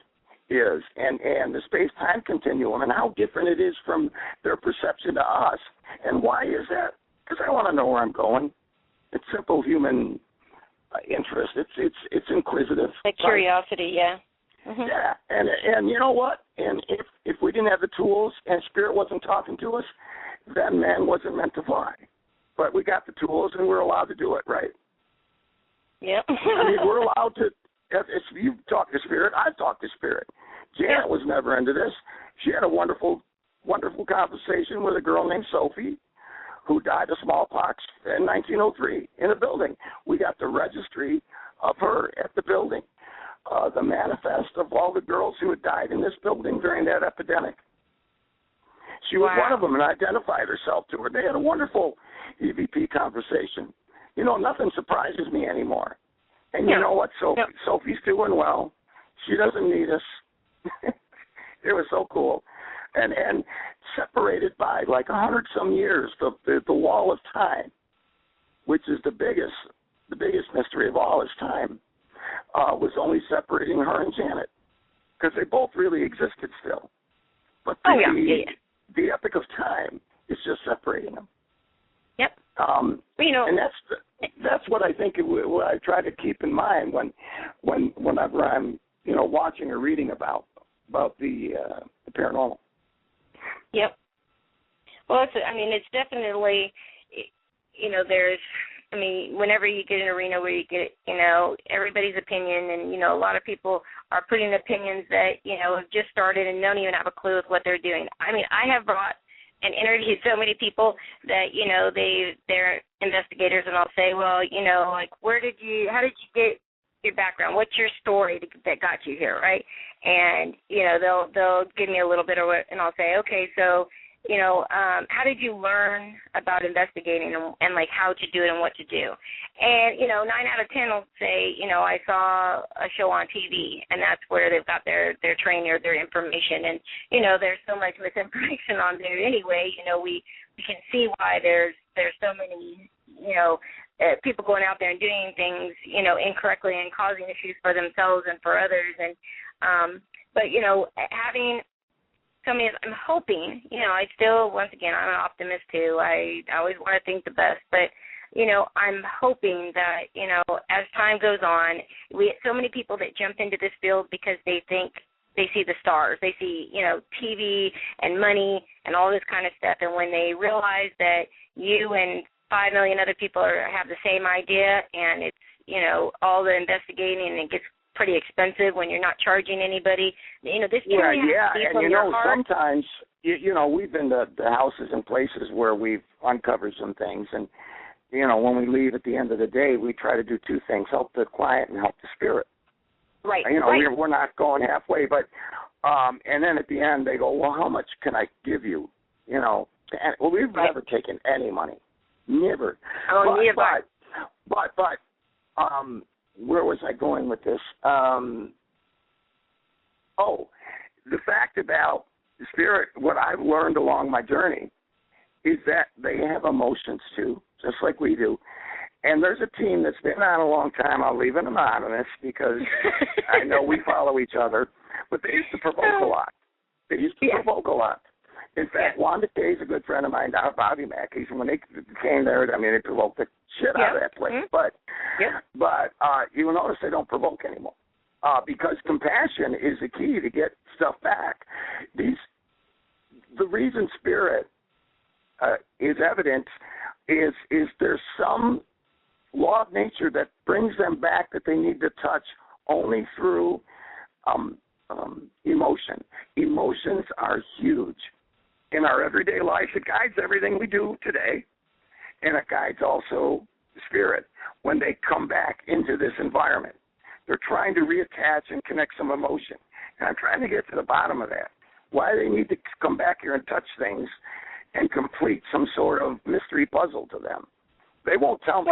is and the space-time continuum and how different it is from their perception to us. And why is that? Because I want to know where I'm going. It's simple human interest. It's inquisitive. The curiosity, yeah. Mm-hmm. Yeah, and you know what? And if we didn't have the tools and spirit wasn't talking to us, then man wasn't meant to fly. But we got the tools and we're allowed to do it, right? Yep. I mean, we're allowed to. If you've talked to spirit, I've talked to spirit. Janet was never into this. She had a wonderful, wonderful conversation with a girl named Sophie, who died of smallpox in 1903 in a building. We got the registry of her at the building, the manifest of all the girls who had died in this building during that epidemic. She was one of them and identified herself to her. They had a wonderful EVP conversation. Nothing surprises me anymore. And you know what? Sophie's doing well. She doesn't need us. It was so cool. And separated by like 100-some years, the wall of time, which is the biggest mystery of all is time, was only separating her and Janet, because they both really existed still. But the epic of time is just separating them. Yep. And that's what I think what I try to keep in mind whenever I'm watching or reading about the paranormal. Yep. Well, it's definitely, whenever you get an arena where you get, everybody's opinion, and, a lot of people are putting opinions that, have just started and don't even have a clue with what they're doing. I have brought and interviewed so many people that, they're investigators, and I'll say, well, like, how did you get your background? What's your story that got you here, right? And, they'll give me a little bit of it, and I'll say, okay, so, how did you learn about investigating and like how to do it and what to do? And, 9 out of 10 will say, I saw a show on TV, and that's where they've got their training or their information. And, there's so much misinformation on there anyway. We can see why there's so many, people going out there and doing things, incorrectly and causing issues for themselves and for others. And, but, having somebody, I'm hoping, I still, once again, I'm an optimist too. I always want to think the best, but, I'm hoping that, as time goes on, we have so many people that jump into this field because they think they see the stars. They see, TV and money and all this kind of stuff. And when they realize that you and 5 million other people have the same idea, and it's, all the investigating, and it gets pretty expensive when you're not charging anybody. This truly has to be from your heart. Sometimes, we've been to houses and places where we've uncovered some things, and, when we leave at the end of the day, we try to do two things, help the client and help the spirit. Right. We're not going halfway, but, and then at the end they go, well, how much can I give you? Well, we've never taken any money. Never. Oh, never. But, where was I going with this? The fact about the spirit, what I've learned along my journey is that they have emotions too, just like we do. And there's a team that's been on a long time. I'll leave it anonymous because I know we follow each other. But they used to provoke a lot. In fact, Wanda Kay is a good friend of mine down at Bobby Mackey's. And when they came there, I mean, they provoked the shit out of that place. But you will notice they don't provoke anymore because compassion is the key to get stuff back. The reason spirit is evident is there's some law of nature that brings them back that they need to touch only through emotion. Emotions are huge. In our everyday life, it guides everything we do today, and it guides also spirit when they come back into this environment. They're trying to reattach and connect some emotion. And I'm trying to get to the bottom of that, why they need to come back here and touch things and complete some sort of mystery puzzle to them. They won't tell me.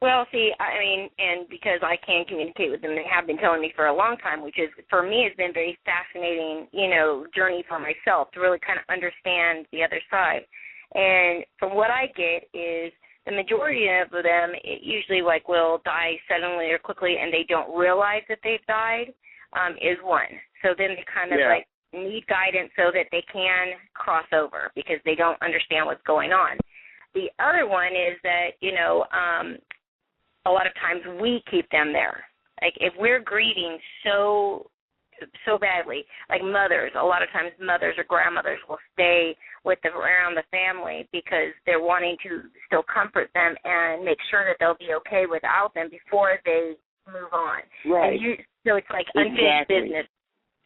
Well, see, I mean, and because I can communicate with them, they have been telling me for a long time, which is, for me, has been very fascinating, journey for myself to really kind of understand the other side. And from what I get is the majority of them usually, will die suddenly or quickly, and they don't realize that they've died, is one. So then they kind of, need guidance so that they can cross over because they don't understand what's going on. The other one is that, a lot of times we keep them there. Like if we're grieving so badly, like mothers, a lot of times mothers or grandmothers will stay around the family because they're wanting to still comfort them and make sure that they'll be okay without them before they move on. Right. And so it's like unfinished business.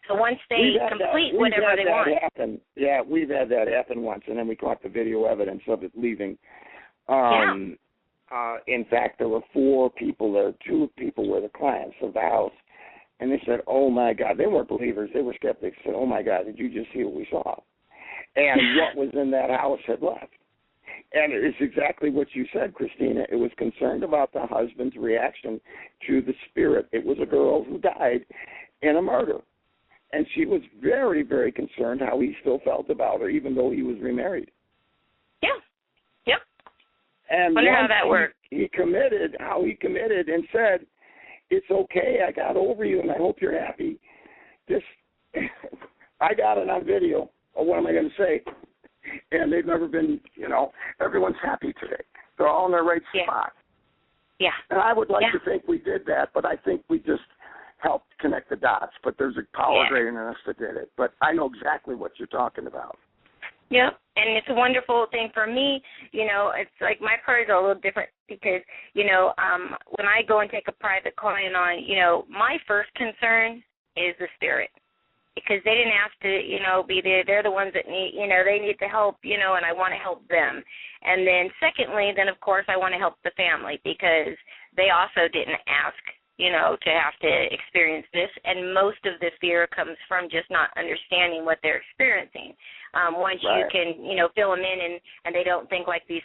So once they complete whatever they want. Happen. Yeah, we've had that happen once, and then we caught the video evidence of it leaving. In fact, there were 4 people there. 2 people were the clients of the house. And they said, oh, my God. They weren't believers. They were skeptics. They said, oh, my God, did you just see what we saw? And what was in that house had left. And it's exactly what you said, Christina. It was concerned about the husband's reaction to the spirit. It was a girl who died in a murder. And she was very, very concerned how he still felt about her, even though he was remarried. Yeah. Yep. And wonder how that worked. He committed and said, it's okay, I got over you, and I hope you're happy. I got it on video. Oh, what am I going to say? And they've never been, everyone's happy today. They're all in their right spot. Yeah. And I would like to think we did that, but I think we just helped connect the dots. But there's a power greater than us that did it. But I know exactly what you're talking about. Yep, and it's a wonderful thing for me. It's like my part is a little different because, when I go and take a private client on, my first concern is the spirit because they didn't ask to, be there. They're the ones that need, they need the help, and I want to help them. And then secondly, of course, I want to help the family because they also didn't ask, to have to experience this. And most of the fear comes from just not understanding what they're experiencing. Once you can, fill them in and they don't think like these,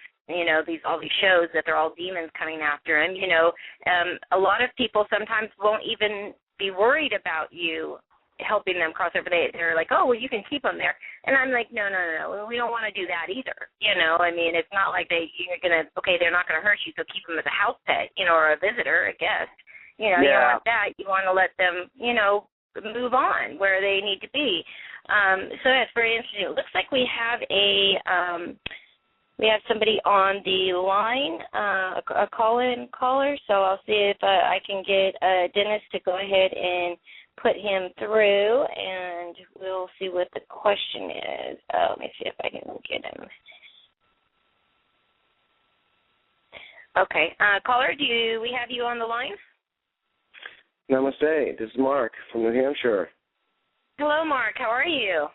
all these shows that they're all demons coming after them, a lot of people sometimes won't even be worried about you helping them cross over. They're like, oh, well, you can keep them there. And I'm like, no, we don't want to do that either. I mean, it's not like they're not going to hurt you, so keep them as a house pet, or a visitor, I guess. You don't want that. You want to let them, move on where they need to be. So that's very interesting. It looks like we have somebody on the line, a call-in caller. So I'll see if I can get Dennis to go ahead and put him through, and we'll see what the question is. Let me see if I can get him. Okay. Caller, do we have you on the line? Namaste. This is Mark from New Hampshire. Hello, Mark. How are you?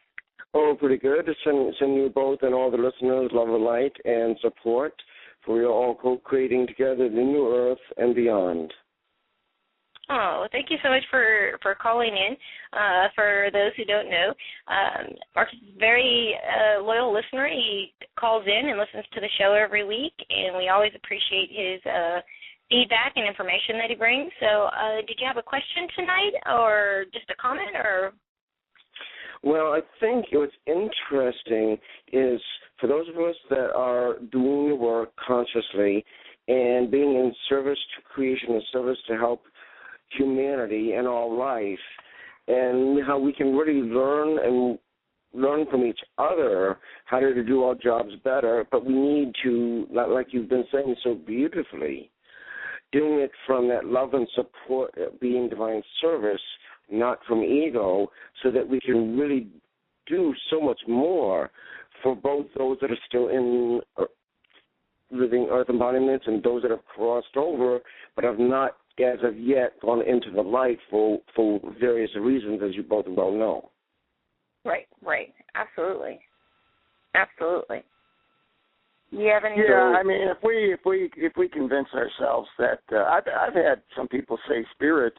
Oh, pretty good. To send you both and all the listeners love and light and support, for we are all co-creating together the new earth and beyond. Oh, thank you so much for calling in. For those who don't know, Mark is a very loyal listener. He calls in and listens to the show every week, and we always appreciate his feedback and information that he brings. So did you have a question tonight or just a comment? Or? Well, I think what's interesting is for those of us that are doing the work consciously and being in service to creation and service to help humanity and all life, and how we can really learn and learn from each other how to do our jobs better, but we need to, like you've been saying so beautifully, doing it from that love and support, being divine service, not from ego, so that we can really do so much more for both those that are still in living earth embodiments and those that have crossed over but have not, as of yet, gone into the light for various reasons, as you both well know. Right. Absolutely. You have any? Yeah, I mean, if we convince ourselves that I've had some people say spirit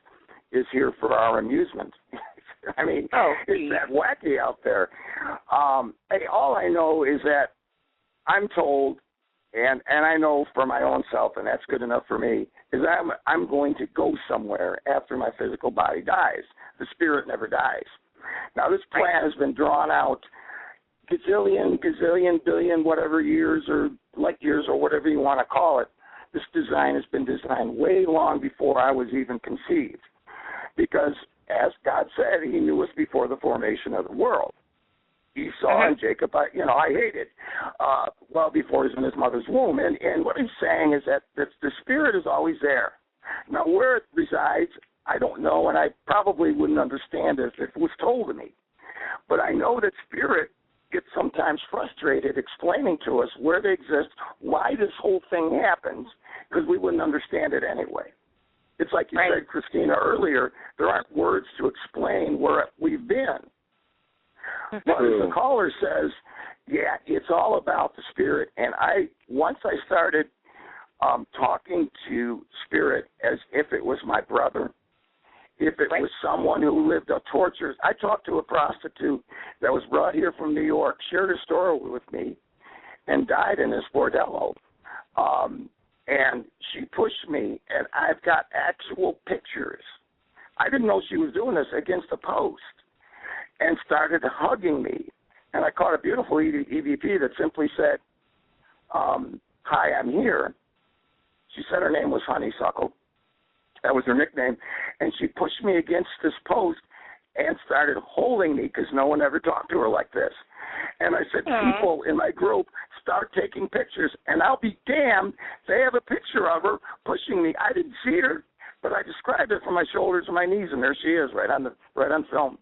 is here for our amusement. I mean, it's that wacky out there. All I know is that I'm told, and I know for my own self, and that's good enough for me, is I'm going to go somewhere after my physical body dies. The spirit never dies. Now, this plan has been drawn out gazillion, billion, whatever years or light years or whatever you want to call it. This design has been designed way long before I was even conceived. Because, as God said, he knew us before the formation of the world. Esau and Jacob, I hated well before he was in his mother's womb. And what he's saying is that the spirit is always there. Now, where it resides, I don't know, and I probably wouldn't understand it if it was told to me. But I know that spirit gets sometimes frustrated explaining to us where they exist, why this whole thing happens, because we wouldn't understand it anyway. It's like you said, Christina, earlier, there aren't words to explain where we've been. But as the caller says, yeah, it's all about the spirit. And once I started talking to spirit as if it was my brother, if it was someone who lived a torture. I talked to a prostitute that was brought here from New York, shared her story with me, and died in this bordello. And she pushed me, and I've got actual pictures. I didn't know she was doing this against a post, and started hugging me. And I caught a beautiful EVP that simply said, hi, I'm here. She said her name was Honeysuckle. That was her nickname. And she pushed me against this post and started holding me because no one ever talked to her like this. And I said, people in my group, start taking pictures. And I'll be damned, they have a picture of her pushing me. I didn't see her, but I described it from my shoulders and my knees, and there she is, right on film.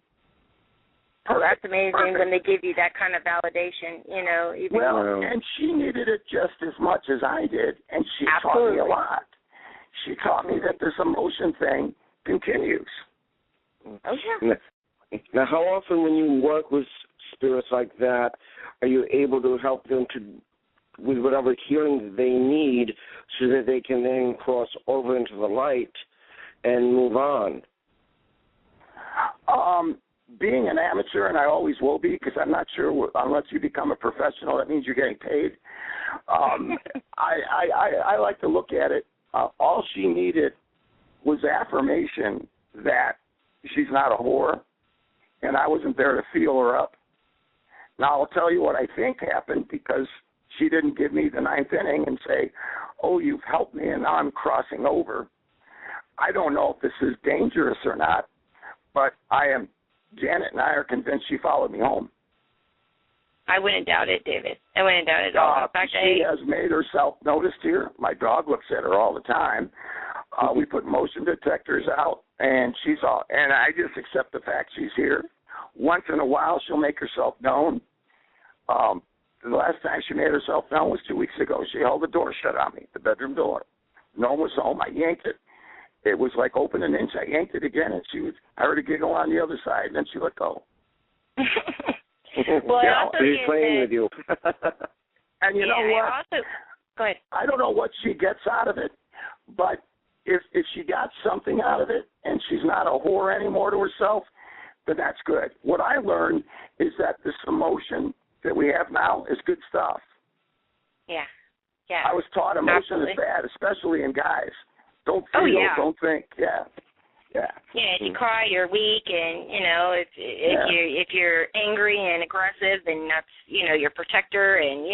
Oh, that's amazing when they give you that kind of validation, And she needed it just as much as I did, and she taught me a lot. She taught me that this emotion thing continues. Oh, yeah. Now, how often when you work with spirits like that, are you able to help them with whatever healing that they need so that they can then cross over into the light and move on? Being an amateur, and I always will be, because I'm not sure unless you become a professional, that means you're getting paid. I like to look at it. All she needed was affirmation that she's not a whore, and I wasn't there to feel her up. Now, I'll tell you what I think happened, because she didn't give me the ninth inning and say, oh, you've helped me, and now I'm crossing over. I don't know if this is dangerous or not, but Janet and I are convinced she followed me home. I wouldn't doubt it, David. I wouldn't doubt it at all. In fact, she has made herself noticed here. My dog looks at her all the time. We put motion detectors out, and and I just accept the fact she's here. Once in a while, she'll make herself known. The last time she made herself known was 2 weeks ago. She held the door shut on me, the bedroom door. No one was home. I yanked it. It was like open an inch. I yanked it again, and I heard a giggle on the other side, and then she let go. Well, she's playing with you. And you know what? Go ahead. I don't know what she gets out of it, but if she got something out of it and she's not a whore anymore to herself, then that's good. What I learned is that this emotion that we have now is good stuff. Yeah. I was taught emotion is bad, especially in guys. Don't feel, don't think. Yeah, if you cry, you're weak, and if you're angry and aggressive, then that's your protector, and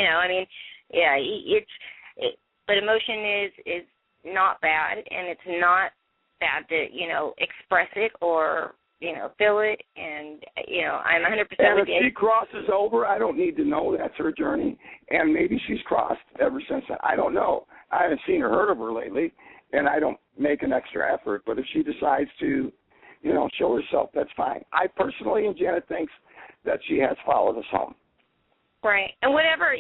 but emotion is not bad, and it's not bad to express it or feel it, and I'm 100% and with you. if she crosses over, I don't need to know that's her journey, and maybe she's crossed ever since then. I don't know. I haven't seen or heard of her lately, and I don't make an extra effort. But if she decides to, show herself, that's fine. I personally, and Janet thinks that she has followed us home. Right, and whatever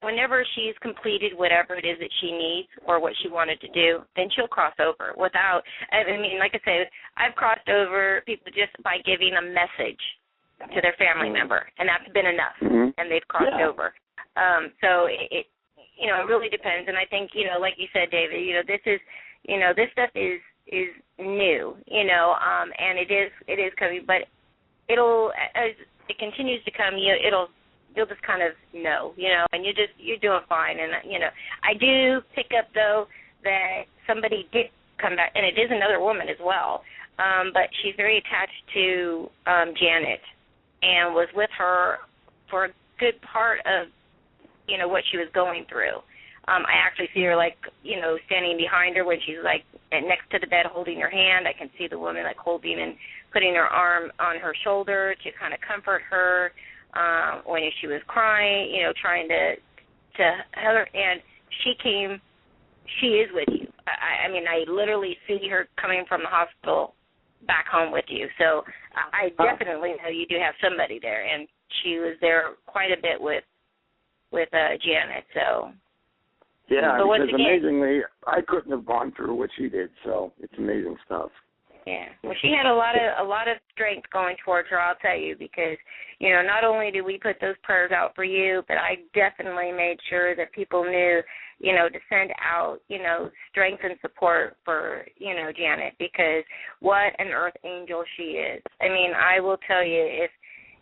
whenever she's completed whatever it is that she needs or what she wanted to do, then she'll cross over without, like I said, I've crossed over people just by giving a message to their family member, and that's been enough, and they've crossed over. So it really depends, and I think, like you said, David, this stuff is new, and it is coming, but as it continues to come, you'll just kind of know, and you're doing fine. And, I do pick up, though, that somebody did come back, and it is another woman as well, but she's very attached to Janet and was with her for a good part of, what she was going through. I actually see her, standing behind her when she's, next to the bed holding her hand. I can see the woman, holding and putting her arm on her shoulder to kind of comfort her. When she was crying, trying to help her, and she is with you. I literally see her coming from the hospital back home with you. So I definitely know you do have somebody there, and she was there quite a bit with Janet. So yeah, but because amazingly, I couldn't have gone through what she did. So it's amazing stuff. Yeah, well, she had a lot of strength going towards her, I'll tell you, because, not only did we put those prayers out for you, but I definitely made sure that people knew, to send out, strength and support for, Janet, because what an earth angel she is. I will tell you,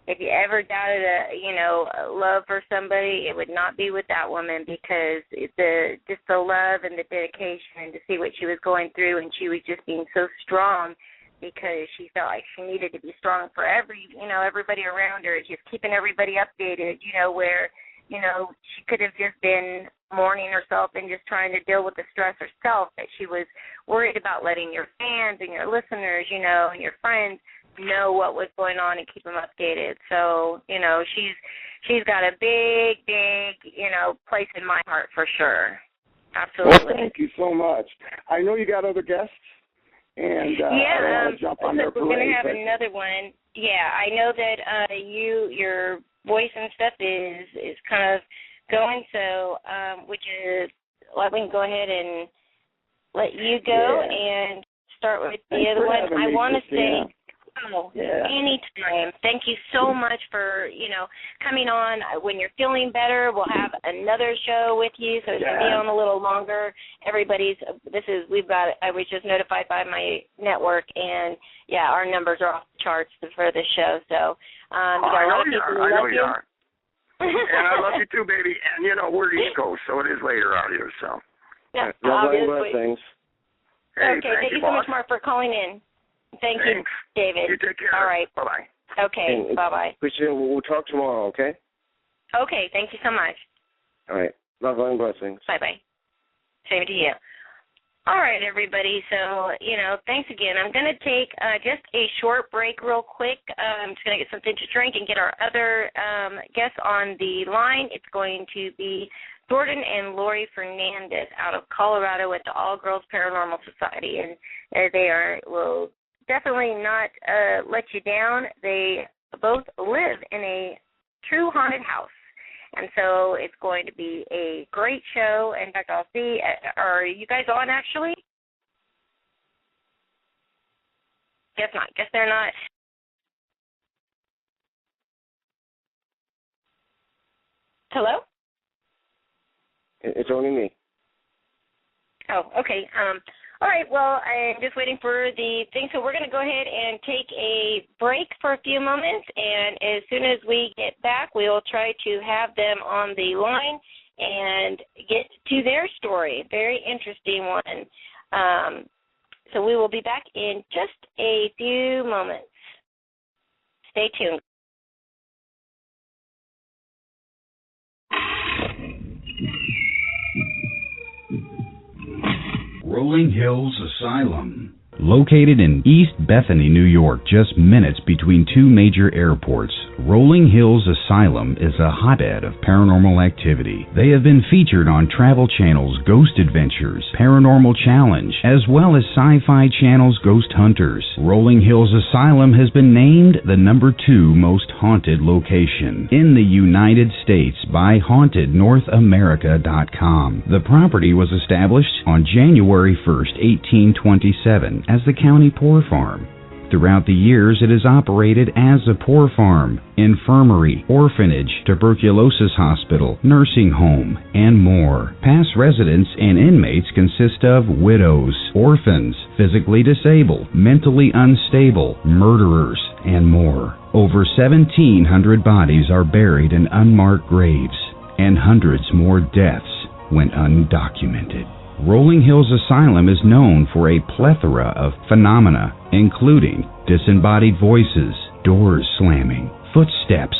if you ever doubted a love for somebody, it would not be with that woman, because the love and the dedication to see what she was going through, and she was just being so strong because she felt like she needed to be strong for everybody around her, just keeping everybody updated, where, she could have just been mourning herself and just trying to deal with the stress herself, that she was worried about letting your fans and your listeners, and your friends know what was going on and keep them updated. So, she's got a big, place in my heart for sure. Absolutely. Well, thank you so much. I know you got other guests, and I don't want to jump on their parade. We're going to have another one. Yeah, I know that your voice and stuff is kind of going, so which is, we can go ahead and let you go and start with the other one. I want to say, anytime. Thank you so much for, coming on. When you're feeling better, we'll have another show with you, so it's going to be on a little longer. I was just notified by my network, and, our numbers are off the charts for this show. So, I know you are. And I love you too, baby. And, we're East Coast, so it is later out here, so. Yeah, things. Hey, okay, thank you so much, Mark, for calling in. Thank you, David. You take care. All right. Bye-bye. Okay, bye-bye. Christina, we'll talk tomorrow, okay? Okay, thank you so much. All right. Love and blessings. Bye-bye. Same to you. All right, everybody. So, thanks again. I'm going to take just a short break real quick. I'm just going to get something to drink and get our other guests on the line. It's going to be Jordan and Lori Fernandez out of Colorado at the All Girls Paranormal Society. And they will definitely not let you down. They both live in a true haunted house. And so it's going to be a great show. In fact, I'll see. Are you guys on, actually? Guess not. Guess they're not. Hello? It's only me. Oh, okay. All right, well, I'm just waiting for the thing, so we're going to go ahead and take a break for a few moments, and as soon as we get back, we will try to have them on the line and get to their story. Very interesting one. So we will be back in just a few moments. Stay tuned. Rolling Hills Asylum, Located in East Bethany, New York, just minutes between two major airports, Rolling Hills Asylum is a hotbed of paranormal activity. They have been featured on Travel Channel's Ghost Adventures, Paranormal Challenge, as well as Sci-Fi Channel's Ghost Hunters. Rolling Hills Asylum has been named the #2 most haunted location in the United States by HauntedNorthAmerica.com. The property was established on January 1st, 1827 as the county poor farm. Throughout the years, it is operated as a poor farm, infirmary, orphanage, tuberculosis hospital, nursing home, and more. Past residents and inmates consist of widows, orphans, physically disabled, mentally unstable, murderers, and more. Over 1,700 bodies are buried in unmarked graves, and hundreds more deaths went undocumented. Rolling Hills Asylum is known for a plethora of phenomena, including disembodied voices, doors slamming, footsteps,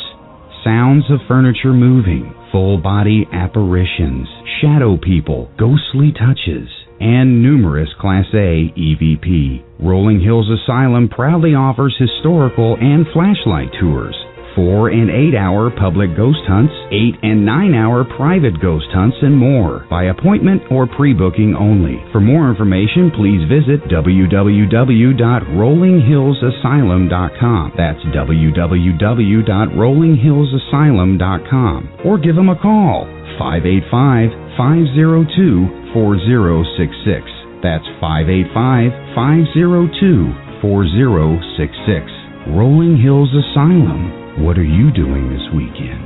sounds of furniture moving, full-body apparitions, shadow people, ghostly touches, and numerous Class A EVP. Rolling Hills Asylum proudly offers historical and flashlight tours, 4- and 8-hour public ghost hunts, 8- and 9-hour private ghost hunts, and more, by appointment or pre-booking only. For more information, please visit www.rollinghillsasylum.com. That's www.rollinghillsasylum.com. Or give them a call, 585-502-4066. That's 585-502-4066. Rolling Hills Asylum. What are you doing this weekend?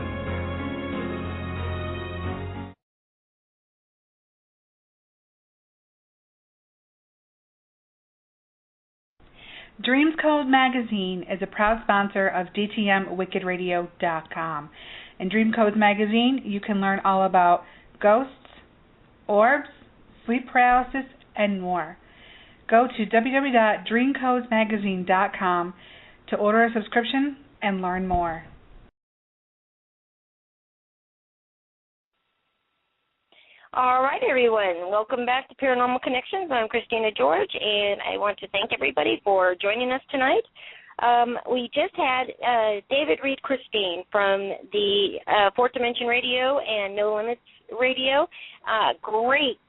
Dreams Code Magazine is a proud sponsor of DTMWickedRadio.com. In Dream Codes Magazine, you can learn all about ghosts, orbs, sleep paralysis, and more. Go to www.dreamcodesmagazine.com to order a subscription and learn more. All right, everyone. Welcome back to Paranormal Connections. I'm Christina George, and I want to thank everybody for joining us tonight. We just had David Reed Christine from the Fourth Dimension Radio and No Limits Radio. Great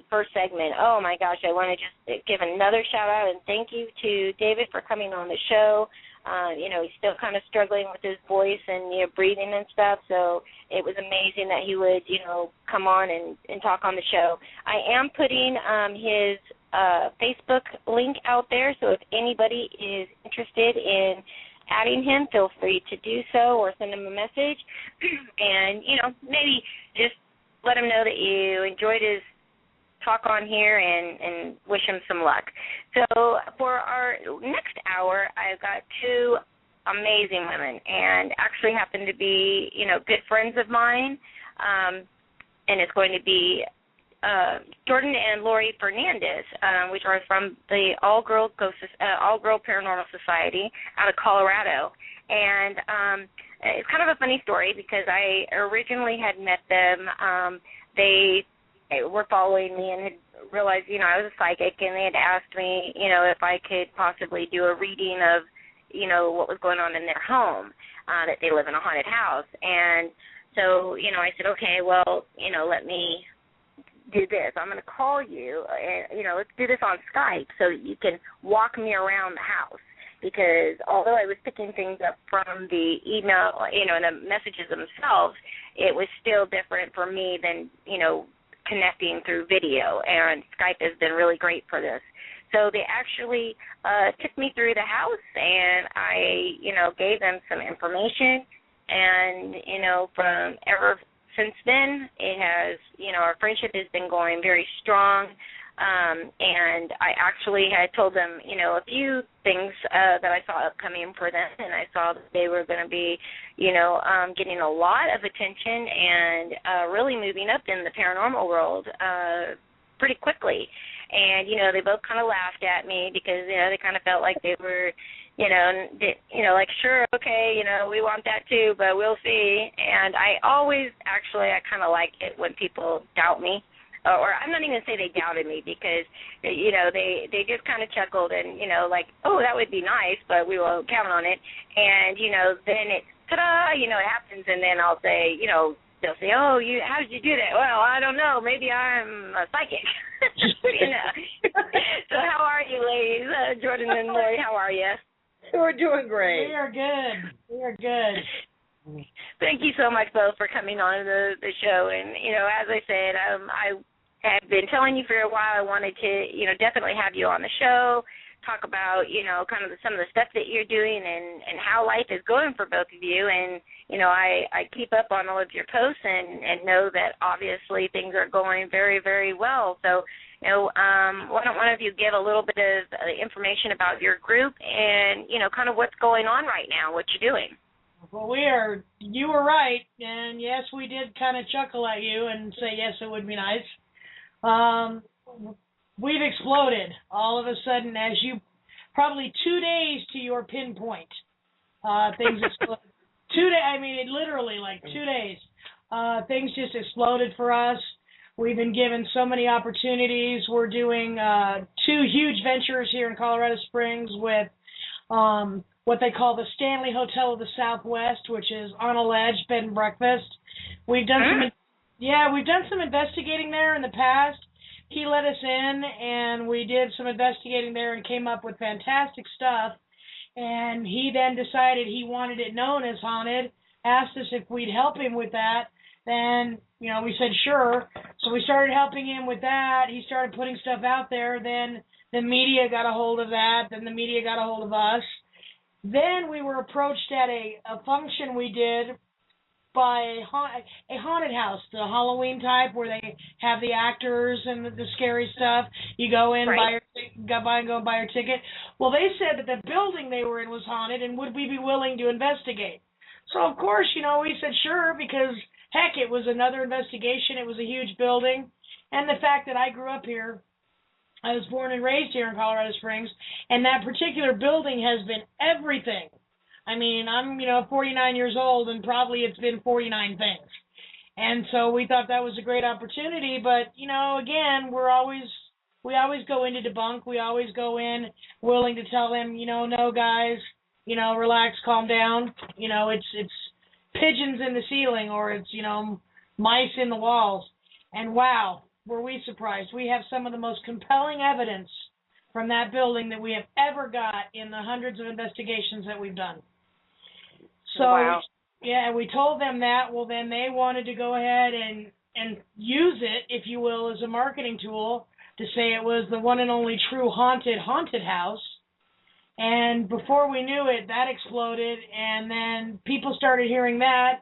first segment. Oh, my gosh, I want to just give another shout-out and thank you to David for coming on the show. He's still kind of struggling with his voice and breathing and stuff, so it was amazing that he would, come on and talk on the show. I am putting his Facebook link out there, so if anybody is interested in adding him, feel free to do so or send him a message and, maybe just let him know that you enjoyed his talk on here and wish him some luck. So for our next hour, I've got two amazing women and actually happen to be, good friends of mine, and it's going to be Jordan and Lori Fernandez, which are from the All-Girl Paranormal Society out of Colorado. And it's kind of a funny story because I originally had met them. They were following me and had realized, I was a psychic, and they had asked me, if I could possibly do a reading of, what was going on in their home, that they live in a haunted house. And so, I said, okay, well, let me do this. I'm going to call you, and, let's do this on Skype so that you can walk me around the house. Because although I was picking things up from the email, and the messages themselves, it was still different for me than, connecting through video, and Skype has been really great for this. So they actually took me through the house, and I, gave them some information, and, from ever since then, it has, our friendship has been going very strong, and I actually had told them, a few things that I saw upcoming for them, and I saw that they were going to be, getting a lot of attention and really moving up in the paranormal world pretty quickly. And, they both kind of laughed at me because, they kind of felt like they were, like, sure, okay, we want that too, but we'll see. And I always, I kind of like it when people doubt me. or I'm not even going to say they doubted me because, you know, they just kind of chuckled and, you know, like, oh, that would be nice, but we won't count on it. And, you know, then it, ta-da, you know, it happens, and then I'll say, you know, they'll say, oh, how did you do that? Well, I don't know. Maybe I'm a psychic. You know. So how are you, ladies? Jordan and Lori, how are you? We're doing great. We are good. We are good. Thank you so much, both, for coming on the show. And, you know, as I said, I have been telling you for a while I wanted to, you know, definitely have you on the show, talk about, you know, kind of some of the stuff that you're doing and how life is going for both of you. And, you know, I keep up on all of your posts and know that obviously things are going very, very well. So, you know, why don't one of you give a little bit of information about your group and, you know, kind of what's going on right now, what you're doing. Well, you were right, and yes, we did kind of chuckle at you and say, yes, it would be nice. We've exploded all of a sudden, as you, probably 2 days to your pinpoint, things exploded. 2 days, I mean, it literally, like 2 days. Things just exploded for us. We've been given so many opportunities. We're doing 2 huge ventures here in Colorado Springs with what they call the Stanley Hotel of the Southwest, which is on a ledge, bed and breakfast. We've done some investigating there in the past. He let us in, and we did some investigating there and came up with fantastic stuff. And he then decided he wanted it known as haunted, asked us if we'd help him with that. Then, you know, we said sure. So we started helping him with that. He started putting stuff out there. Then the media got a hold of that. Then the media got a hold of us. Then we were approached at a function we did by a haunted house, the Halloween type, where they have the actors and the scary stuff. You go in, right. go and buy your ticket. Well, they said that the building they were in was haunted, and would we be willing to investigate? So, of course, you know, we said sure, because, heck, it was another investigation. It was a huge building. And the fact that I grew up here, I was born and raised here in Colorado Springs, and that particular building has been everything. I mean, I'm, 49 years old, and probably it's been 49 things. And so we thought that was a great opportunity, but, again, we always go in to debunk. We always go in willing to tell them, no, guys, relax, calm down. It's pigeons in the ceiling, or it's, mice in the walls. And wow, were we surprised. We have some of the most compelling evidence from that building that we have ever got in the hundreds of investigations that we've done. So, wow. Yeah, we told them that. Well, then they wanted to go ahead and use it, if you will, as a marketing tool to say it was the one and only true haunted house. And before we knew it, that exploded, and then people started hearing that,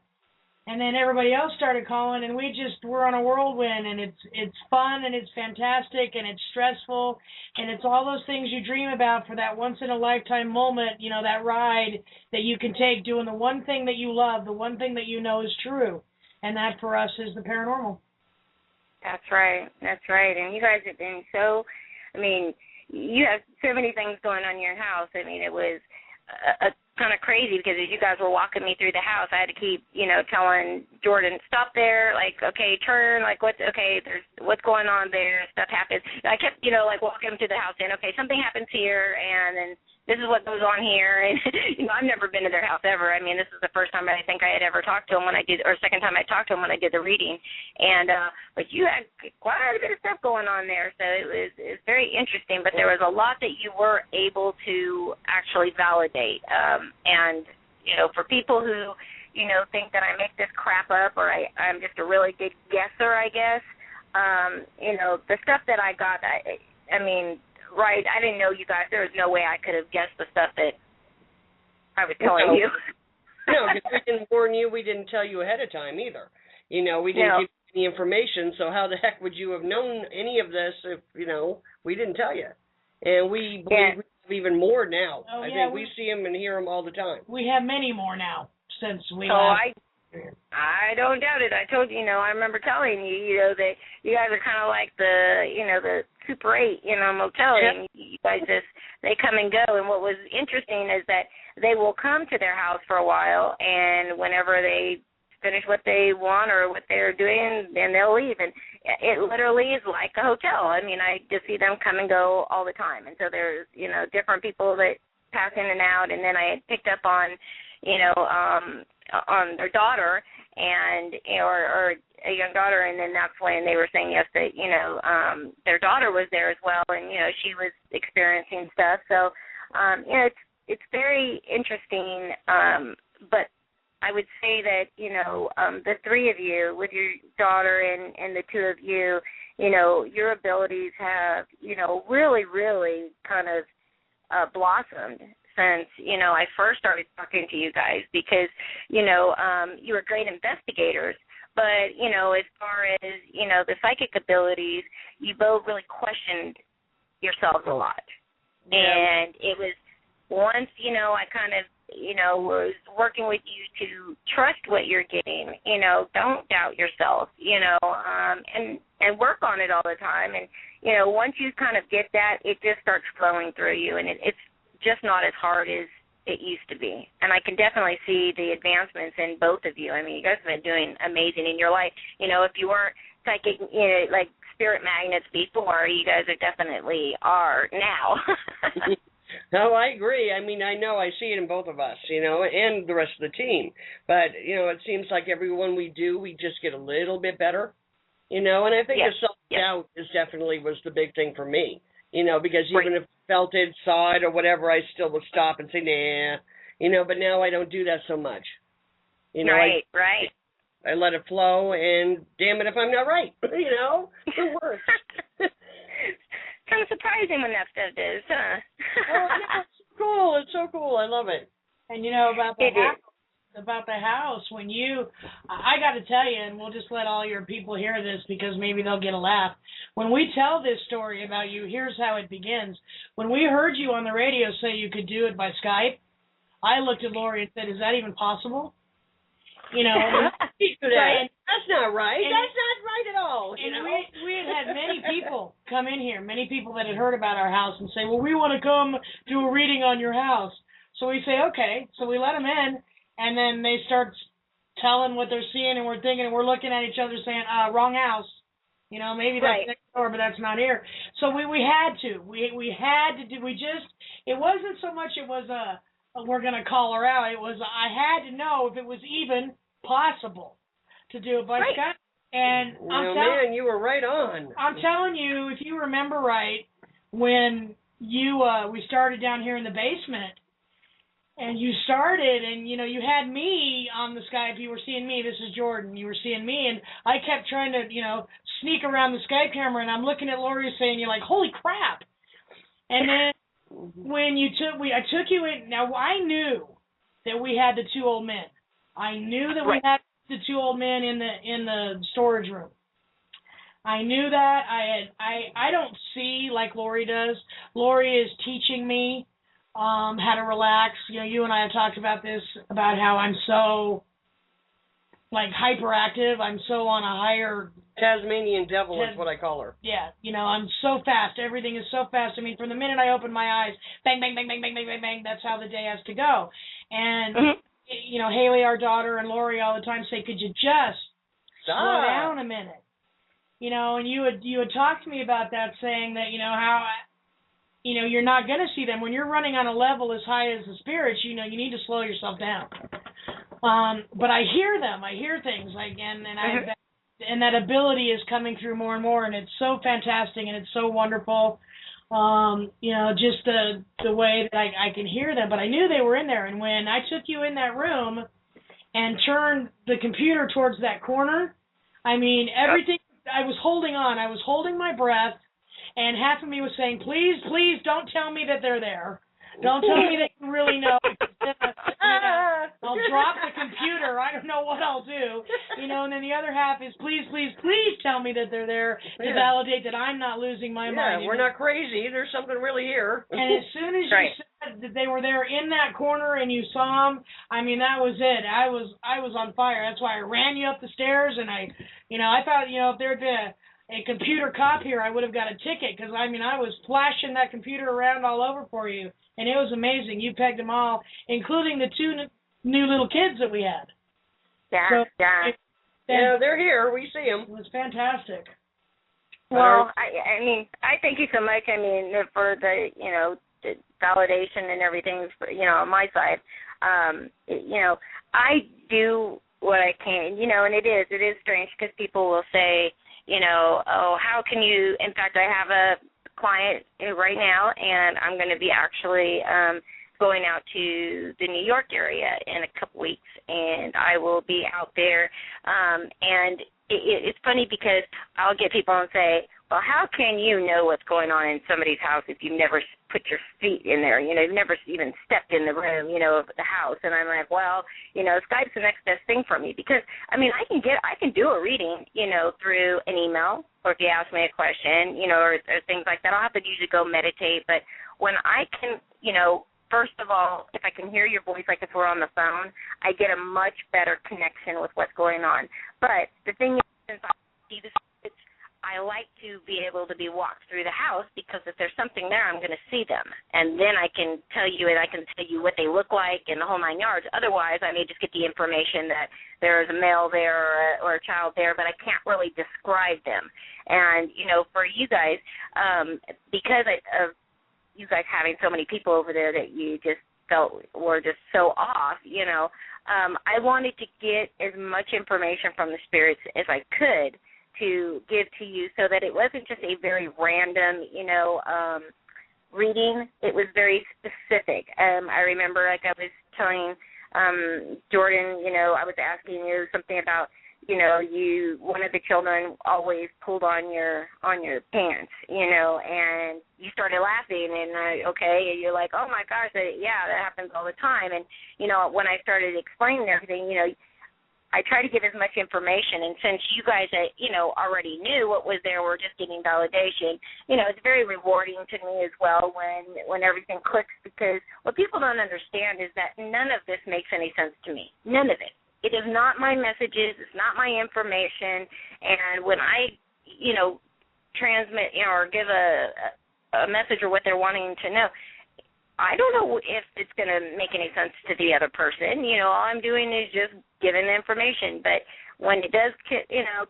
and then everybody else started calling, and we're on a whirlwind, and it's fun, and it's fantastic, and it's stressful, and it's all those things you dream about for that once-in-a-lifetime moment, that ride that you can take doing the one thing that you love, the one thing that you know is true, and that for us is the paranormal. That's right. And you guys have been you have so many things going on in your house. It was kind of crazy, because as you guys were walking me through the house, I had to keep, telling Jordan, stop there, okay, turn, there's what's going on there, stuff happens. And I kept, walking him to the house saying, okay, something happens here, and then this is what goes on here. And, I've never been to their house ever. This is the first time I think I had ever talked to him second time I talked to him when I did the reading. And, but you had quite a bit of stuff going on there, so it's very interesting. But there was a lot that you were able to actually validate. And, for people who, think that I make this crap up, or I'm just a really good guesser, I guess, the stuff that I got, right, I didn't know you guys. There was no way I could have guessed the stuff that I was telling you. No, because we didn't warn you. We didn't tell you ahead of time either. We didn't give you any information, so how the heck would you have known any of this if, we didn't tell you? And we believe we have even more now. Oh, I think we see them and hear them all the time. We have many more now since we I don't doubt it. I told you, I remember telling you, that you guys are kind of like the Super 8, motel, and you guys they come and go. And what was interesting is that they will come to their house for a while, and whenever they finish what they want or what they're doing, and they'll leave. And it literally is like a hotel. I mean, I just see them come and go all the time. And so there's, different people that pass in and out. And then I had picked up on, on their daughter and, or a young daughter, and then that's when they were saying yes that, their daughter was there as well, and, she was experiencing stuff. So, it's very interesting, but I would say that, the three of you, with your daughter and the two of you, your abilities have, really, really kind of blossomed since, I first started talking to you guys, because, you were great investigators, but, as far as, the psychic abilities, you both really questioned yourselves a lot. Yeah. And it was once, I kind of, was working with you to trust what you're getting, don't doubt yourself, and work on it all the time. And, once you kind of get that, it just starts flowing through you, and it's just not as hard as it used to be. And I can definitely see the advancements in both of you. I mean, you guys have been doing amazing in your life. If you weren't psychic, like spirit magnets before, you guys are definitely are now. No, I agree. I mean, I know I see it in both of us, and the rest of the team. But, it seems like everyone we do, we just get a little bit better, and I think the self-doubt is definitely was the big thing for me, because even if I felt it, saw it, or whatever, I still would stop and say, nah, but now I don't do that so much. Right. I let it flow, and damn it if I'm not right, it works. Kind of surprising when that stuff does, huh? It's cool. It's so cool. I love it. And about the house, when I got to tell you, and we'll just let all your people hear this because maybe they'll get a laugh. When we tell this story about you, here's how it begins. When we heard you on the radio say you could do it by Skype, I looked at Lori and said, "Is that even possible?" That's not right. That's not right at all. And we had many people come in here, many people that had heard about our house and say, well, we want to come do a reading on your house. So we say, okay. So we let them in, and then they start telling what they're seeing, and we're thinking, and we're looking at each other saying, wrong house. Maybe that's next door, but that's not here. So we had to. We had to do, it wasn't so much it was we're going to call her out. It was, I had to know if it was even possible to do it by Skype. And man, you were right on. I'm telling you, if you remember right, when we started down here in the basement, and you started, and you had me on the Skype. You were seeing me. This is Jordan. You were seeing me, and I kept trying to, sneak around the Skype camera, and I'm looking at Lori saying, "You're like, holy crap!" And then when I took you in. Now I knew that we had the two old men. I knew that we had the two old men in the storage room. I knew that. I don't see like Lori does. Lori is teaching me how to relax. You and I have talked about this, about how I'm so like hyperactive. I'm so on a higher Tasmanian devil is what I call her. Yeah, I'm so fast. Everything is so fast. I mean, from the minute I open my eyes, bang, bang, bang, bang, bang, bang, bang, bang. That's how the day has to go. And Haley, our daughter, and Lori all the time say, "Could you just slow down a minute?" And you had talked to me about that, saying that how you're not going to see them when you're running on a level as high as the spirits. You need to slow yourself down. But I hear them. I hear things and that ability is coming through more and more, and it's so fantastic and it's so wonderful. Just the way that I can hear them. But I knew they were in there, and when I took you in that room and turned the computer towards that corner, I mean, everything. I was holding on. I was holding my breath, and half of me was saying, "Please, please, don't tell me that they're there. Don't tell me that you really know. I'll drop the computer. I don't know what I'll do." And then the other half is, "Please, please, please tell me that they're there to validate that I'm not losing my mind." Yeah, we're not crazy. There's something really here. And as soon as you said that they were there in that corner and you saw them, I mean, that was it. I was on fire. That's why I ran you up the stairs, and I thought, if there'd been a computer cop here, I would have got a ticket, because, I mean, I was flashing that computer around all over for you, and it was amazing. You pegged them all, including the two new little kids that we had. Yeah, Yeah, they're here. We see them. It was fantastic. Well, I mean, I thank you so much. I mean, for the, the validation and everything, on my side. I do what I can, and it is strange because people will say, oh, how can you, in fact, I have a client right now, and I'm going to be actually going out to the New York area in a couple weeks, and I will be out there, and it's funny because I'll get people and say, well, how can you know what's going on in somebody's house if you've never put your feet in there? You've never even stepped in the room, of the house. And I'm like, well, Skype's the next best thing for me because, I mean, I can do a reading, through an email, or if you ask me a question, or things like that. I'll have to usually go meditate. But when I can, first of all, if I can hear your voice, like if we're on the phone, I get a much better connection with what's going on. But the thing is, since I see the spirits, I like to be able to be walked through the house because if there's something there, I'm going to see them. And then I can tell you, what they look like and the whole 9 yards. Otherwise, I may just get the information that there is a male there or a child there, but I can't really describe them. And, for you guys, because of you guys having so many people over there that you just felt were just so off, I wanted to get as much information from the spirits as I could to give to you so that it wasn't just a very random, reading. It was very specific. I remember, like I was telling Jordan, I was asking you something about, one of the children always pulled on your pants, and you started laughing, and okay, and you're like, oh my gosh, yeah, that happens all the time. And when I started explaining everything, I try to give as much information, and since you guys, already knew what was there, we're just getting validation. It's very rewarding to me as well when everything clicks, because what people don't understand is that none of this makes any sense to me. None of it. It is not my messages. It's not my information. And when I, transmit, or give a message or what they're wanting to know, I don't know if it's going to make any sense to the other person. All I'm doing is just giving the information. But when it does,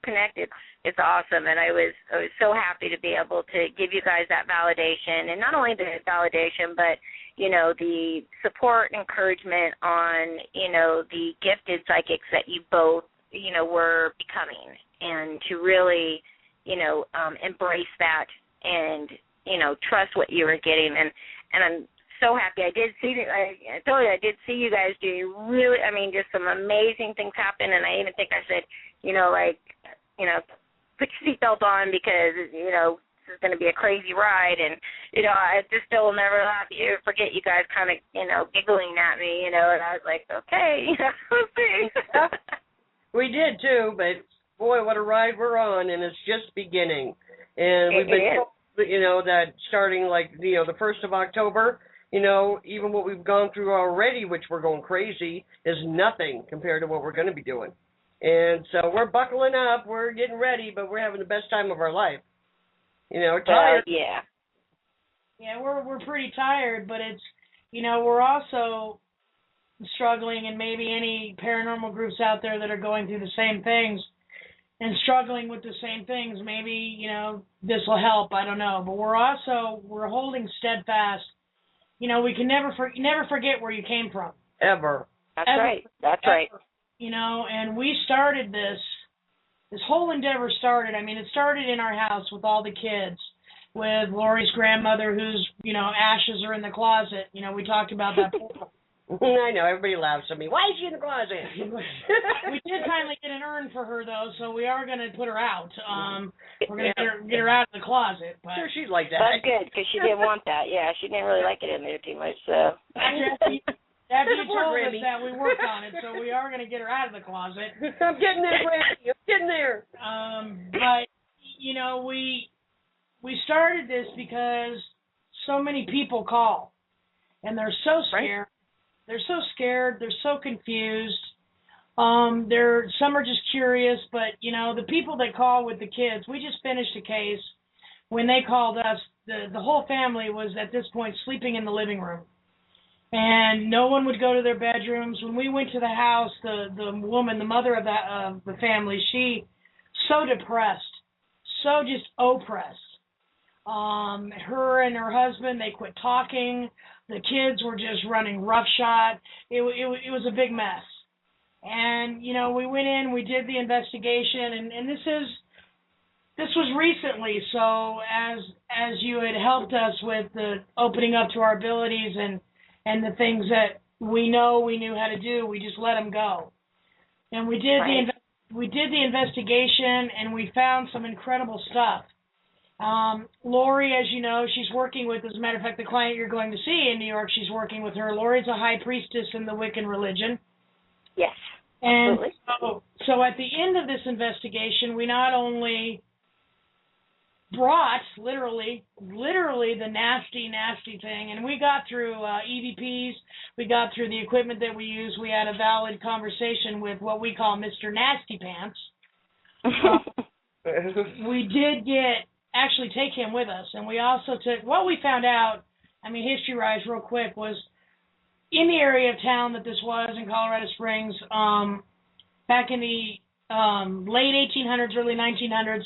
connect, it's awesome. And I was so happy to be able to give you guys that validation. And not only the validation, but, the support and encouragement on, the gifted psychics that you both, were becoming. And to really, embrace that and, trust what you were getting. And I'm so happy. I did see I told you I did see you guys do really, just some amazing things happen, and I even think I said, put your seatbelt on because, this is going to be a crazy ride, and, I just still will never forget you guys kind of, giggling at me, and I was like, okay, we'll see. We did too, but boy, what a ride we're on, and it's just beginning. And we've been told, that starting the 1st of October, even what we've gone through already, which we're going crazy, is nothing compared to what we're going to be doing. And so we're buckling up, we're getting ready, but we're having the best time of our life. Tired. Yeah. Yeah, we're pretty tired, but it's, we're also struggling, and maybe any paranormal groups out there that are going through the same things and struggling with the same things, maybe, this will help, I don't know. But we're holding steadfast. We can never forget where you came from. Ever. That's ever, right. That's ever. right. And we started this whole endeavor started, it started in our house with all the kids, with Lori's grandmother whose, ashes are in the closet. We talked about that before. I know, everybody laughs at me. Why is she in the closet? We did finally get an urn for her, though, so we are going to put her out. We're going to get her out of the closet. But sure, she'd like that. That's good, because she didn't want that. Yeah, she didn't really like it in there too much, so. After you told us that, we worked on it, so we are going to get her out of the closet. I'm getting there, Brandy. I'm getting there. But, we started this because so many people call, and they're so scared. Right. They're so scared. They're so confused. Some are just curious, but, the people that call with the kids, we just finished a case. When they called us, the whole family was at this point sleeping in the living room. and no one would go to their bedrooms. When we went to the house, the woman, the mother of the family, she so depressed, so just oppressed. Her and her husband, they quit talking. The kids were just running roughshod. It was a big mess. And, you know, we went in, we did the investigation, and this was recently, so as you had helped us with the opening up to our abilities and the things that we knew how to do, we just let them go. And we did the investigation, and we found some incredible stuff. Lori, as you know, she's working with, as a matter of fact, the client you're going to see in New York, she's working with her. Lori's a high priestess in the Wiccan religion. Yes, and absolutely. So at the end of this investigation, we not only brought literally the nasty thing, and we got through EVPs, we got through the equipment that we use. We had a valid conversation with what we call Mr. Nasty Pants. We did actually take him with us, and we also took, what we found out, I mean, history-wise, real quick, was in the area of town that this was in Colorado Springs, back in the late 1800s, early 1900s,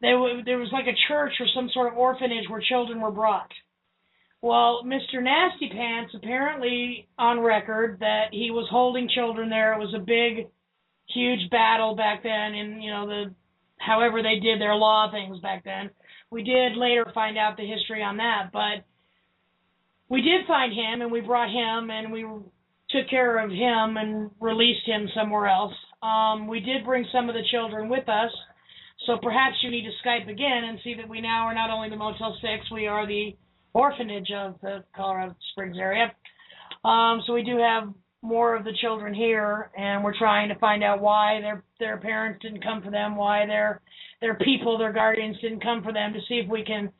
there was like a church or some sort of orphanage where children were brought. Well, Mr. Nasty Pants apparently on record that he was holding children there. It was a big, huge battle back then, and you know however they did their law things back then. We did later find out the history on that, but we did find him, and we brought him, and we took care of him and released him somewhere else. We did bring some of the children with us, so perhaps you need to Skype again and see that we now are not only the Motel 6, we are the orphanage of the Colorado Springs area. So we do have more of the children here, and we're trying to find out why their parents didn't come for them, why their people, their guardians didn't come for them, to see if we can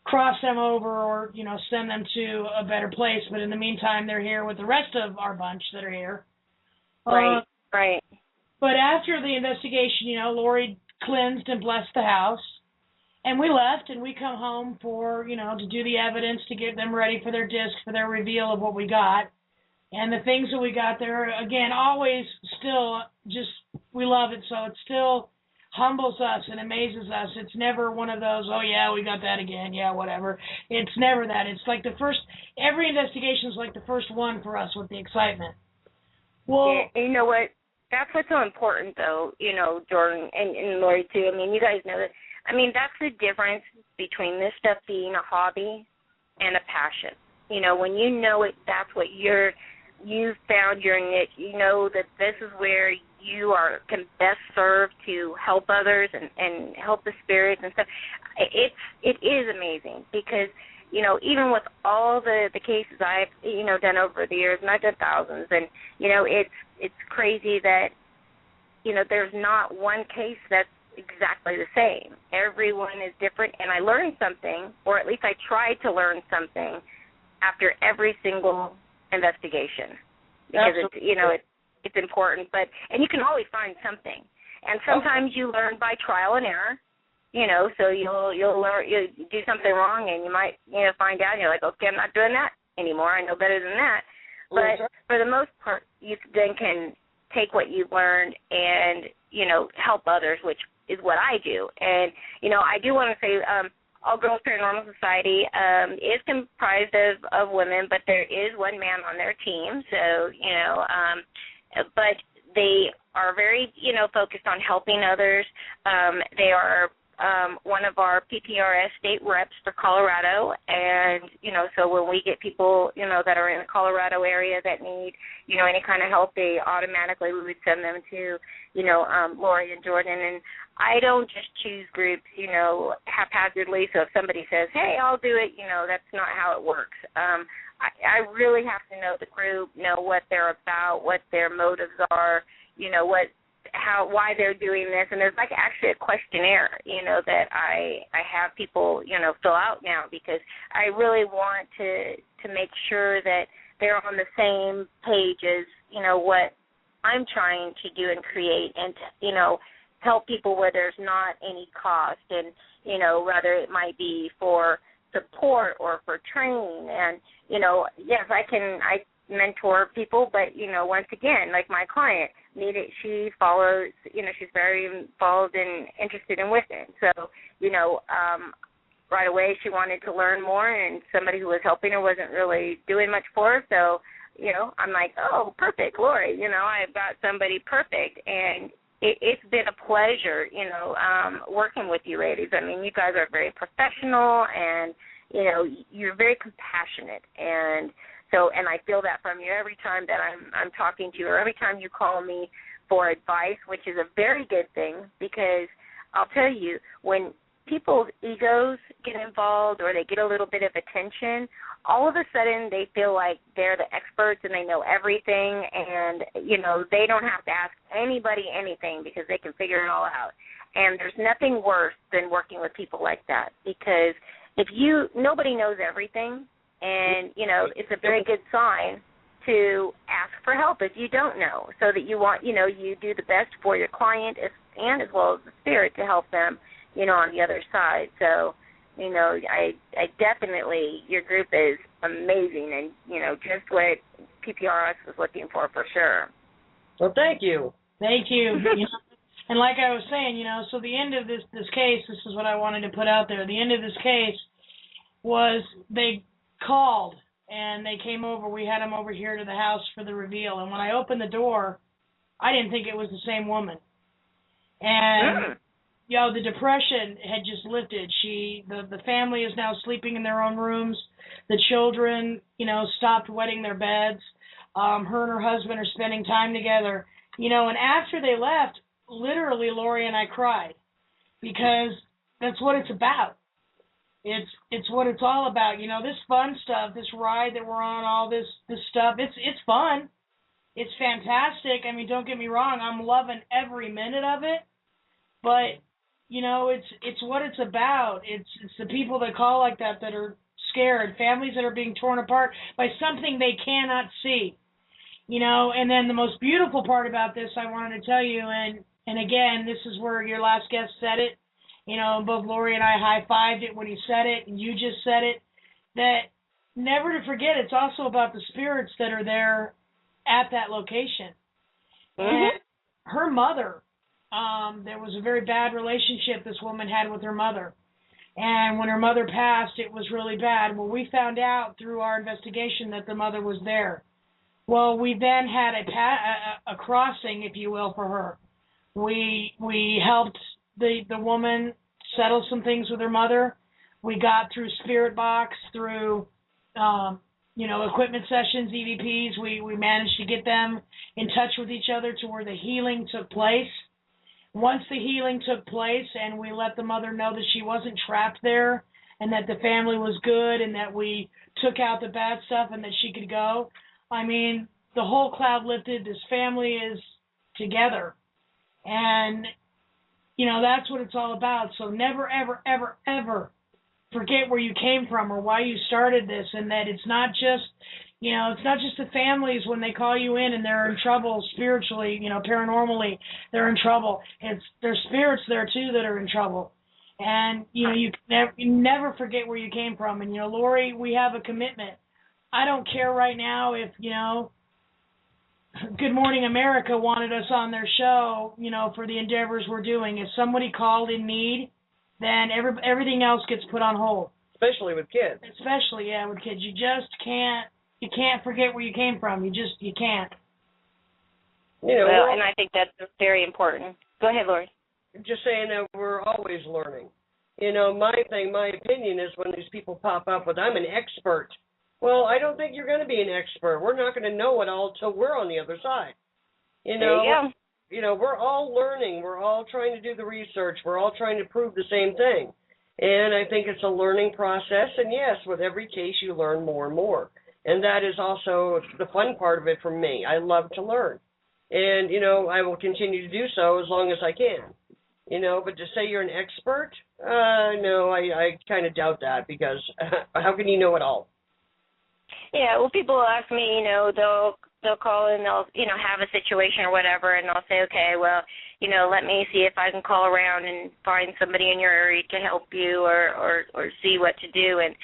cross them over or, you know, send them to a better place. But in the meantime, they're here with the rest of our bunch that are here. Right. But after the investigation, you know, Lori cleansed and blessed the house, and we left, and we come home for, you know, to do the evidence, to get them ready for their disc, for their reveal of what we got. And the things that we got there, again, always still just, we love it, so it still humbles us and amazes us. It's never one of those, oh yeah, we got that again, yeah, whatever. It's never that. It's like every investigation is like the first one for us with the excitement. Well, yeah, you know what? That's what's so important, though, you know, Jordan and Lori, too. I mean, you guys know that. I mean, that's the difference between this stuff being a hobby and a passion. You know, when you know it, that's what you've found your niche. You know that this is where you can best serve to help others and help the spirits and stuff. It is amazing because, you know, even with all the cases I've, you know, done over the years, and I've done thousands, and, you know, it's crazy that, you know, there's not one case that's exactly the same. Everyone is different, and I learned something, or at least I tried to learn something after every single investigation, because it's, you know, it's important. And you can always find something, and sometimes you learn by trial and error. You know, so you'll learn, you do something wrong, and you might, you know, find out, and you're like, okay, I'm not doing that anymore. I know better than that. But for the most part, you then can take what you've learned and, you know, help others, which is what I do. And, you know, I do want to say All Girls Paranormal Society is comprised of women, but there is one man on their team. So, you know, but they are very, you know, focused on helping others. They are one of our P.P.R.S. state reps for Colorado, and, you know, so when we get people, you know, that are in the Colorado area that need, you know, any kind of help, we would send them to, you know, Lori and Jordan. And I don't just choose groups, you know, haphazardly. So if somebody says, hey, I'll do it, you know, that's not how it works. I really have to know the group, know what they're about, what their motives are, you know, why they're doing this. And there's like actually a questionnaire, you know, that I have people, you know, fill out now, because I really want to make sure that they're on the same page as, you know, what I'm trying to do and create, and, you know, help people where there's not any cost. And, you know, rather it might be for support or for training. And, yes, I mentor people, but, once again, like my client she follows, she's very involved and interested in within. So, right away she wanted to learn more, and somebody who was helping her wasn't really doing much for her. So, I'm like, oh, perfect, Lori, I've got somebody perfect. And it's been a pleasure, working with you ladies. I mean, you guys are very professional, and, you're very compassionate. And so, and I feel that from you every time that I'm talking to you, or every time you call me for advice, which is a very good thing, because I'll tell you, when people's egos get involved or they get a little bit of attention, all of a sudden they feel like they're the experts and they know everything, and, they don't have to ask anybody anything because they can figure it all out. And there's nothing worse than working with people like that, because nobody knows everything, and, it's a very good sign to ask for help if you don't know, so that you do the best for your client and as well as the spirit to help them, on the other side. So, I definitely, your group is amazing, and, just what P.P.R.S was looking for sure. Well, thank you. Thank you. And like I was saying, so the end of this case, this is what I wanted to put out there. The end of this case was they called, and they came over. We had them over here to the house for the reveal. And when I opened the door, I didn't think it was the same woman. And, the depression had just lifted. The family is now sleeping in their own rooms. The children, stopped wetting their beds. Her and her husband are spending time together. And after they left, literally, Lori and I cried, because that's what it's about. It's what it's all about. This fun stuff, this ride that we're on, all this stuff, it's fun. It's fantastic. I mean, don't get me wrong, I'm loving every minute of it. But, it's what it's about. It's the people that call like that are scared, families that are being torn apart by something they cannot see. And then the most beautiful part about this I wanted to tell you, and again, this is where your last guest said it, both Lori and I high-fived it when he said it, and you just said it, that never to forget, it's also about the spirits that are there at that location. Mm-hmm. And her mother, there was a very bad relationship this woman had with her mother. And when her mother passed, it was really bad. Well, we found out through our investigation that the mother was there. Well, we then had a crossing, if you will, for her. We helped the woman settle some things with her mother. We got through Spirit Box, through equipment sessions, EVPs. We managed to get them in touch with each other to where the healing took place. Once the healing took place and we let the mother know that she wasn't trapped there and that the family was good and that we took out the bad stuff and that she could go, I mean, the whole cloud lifted. This family is together. And, that's what it's all about. So never, ever, ever, ever forget where you came from or why you started this, and that it's not just, it's not just the families when they call you in and they're in trouble spiritually, paranormally, they're in trouble. There's spirits there, too, that are in trouble. And, you never forget where you came from. And, Lori, we have a commitment. I don't care right now if, Good Morning America wanted us on their show, for the endeavors we're doing. If somebody called in need, then everything else gets put on hold. Especially with kids. Especially, yeah, with kids. You just can't forget where you came from. You can't. And I think that's very important. Go ahead, Lori. Just saying that we're always learning. My opinion is when these people pop up with, I'm an expert. Well, I don't think you're going to be an expert. We're not going to know it all till we're on the other side. There you go. We're all learning. We're all trying to do the research. We're all trying to prove the same thing. And I think it's a learning process. And, yes, with every case you learn more and more. And that is also the fun part of it for me. I love to learn. And, I will continue to do so as long as I can. But to say you're an expert, no, I kind of doubt that, because how can you know it all? Yeah, well, people ask me, they'll they'll call and they'll, have a situation or whatever, and they'll say, okay, well, let me see if I can call around and find somebody in your area to help you or see what to do. And,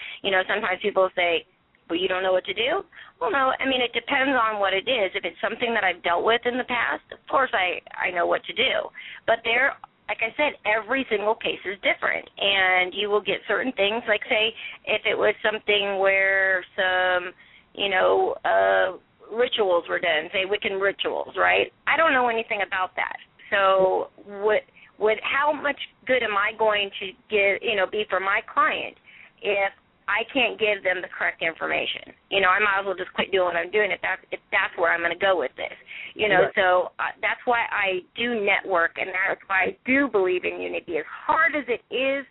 sometimes people say, well, you don't know what to do? Well, no, it depends on what it is. If it's something that I've dealt with in the past, of course I know what to do. But like I said, every single case is different, and you will get certain things, like, say, if it was something where some, rituals were done, say Wiccan rituals, right? I don't know anything about that. So how much good am I going to be for my client if I can't give them the correct information? I might as well just quit doing what I'm doing if that's where I'm going to go with this. Right. So that's why I do network, and that's why I do believe in unity. As hard as it is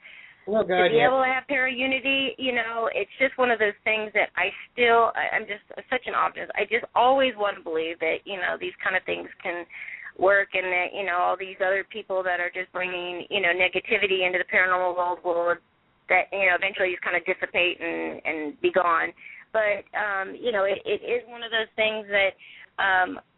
to be able to have para-unity, it's just one of those things that I'm just such an optimist. I just always want to believe that, these kind of things can work, and that, all these other people that are just bringing, negativity into the paranormal world will, that, eventually just kind of dissipate and be gone. But, it is one of those things that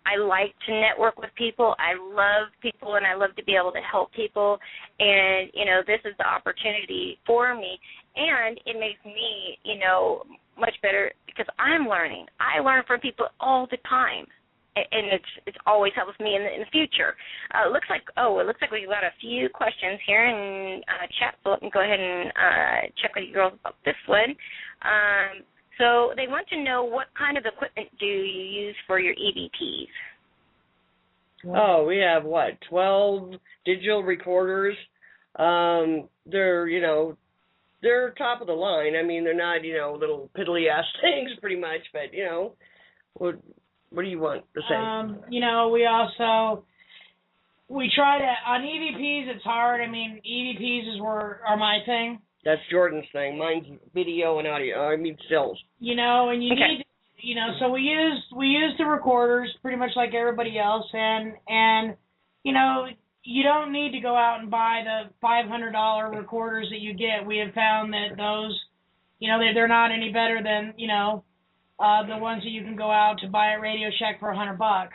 I like to network with people. I love people, and I love to be able to help people. And, this is the opportunity for me. And it makes me, much better because I'm learning. I learn from people all the time. And it's always helps me in the future. It looks like we've got a few questions here in chat, so let me go ahead and check with you girls about this one. So they want to know, what kind of equipment do you use for your EVPs? Oh, we have 12 digital recorders. They're top of the line. They're not little piddly ass things, pretty much, but what do you want to say? We try to, on EVPs, it's hard. EVPs are my thing. That's Jordan's thing. Mine's video and audio. Stills. And you need to, so we use the recorders pretty much like everybody else, and you don't need to go out and buy the $500 recorders that you get. We have found that those, they're not any better than, the ones that you can go out to buy at Radio Shack for $100.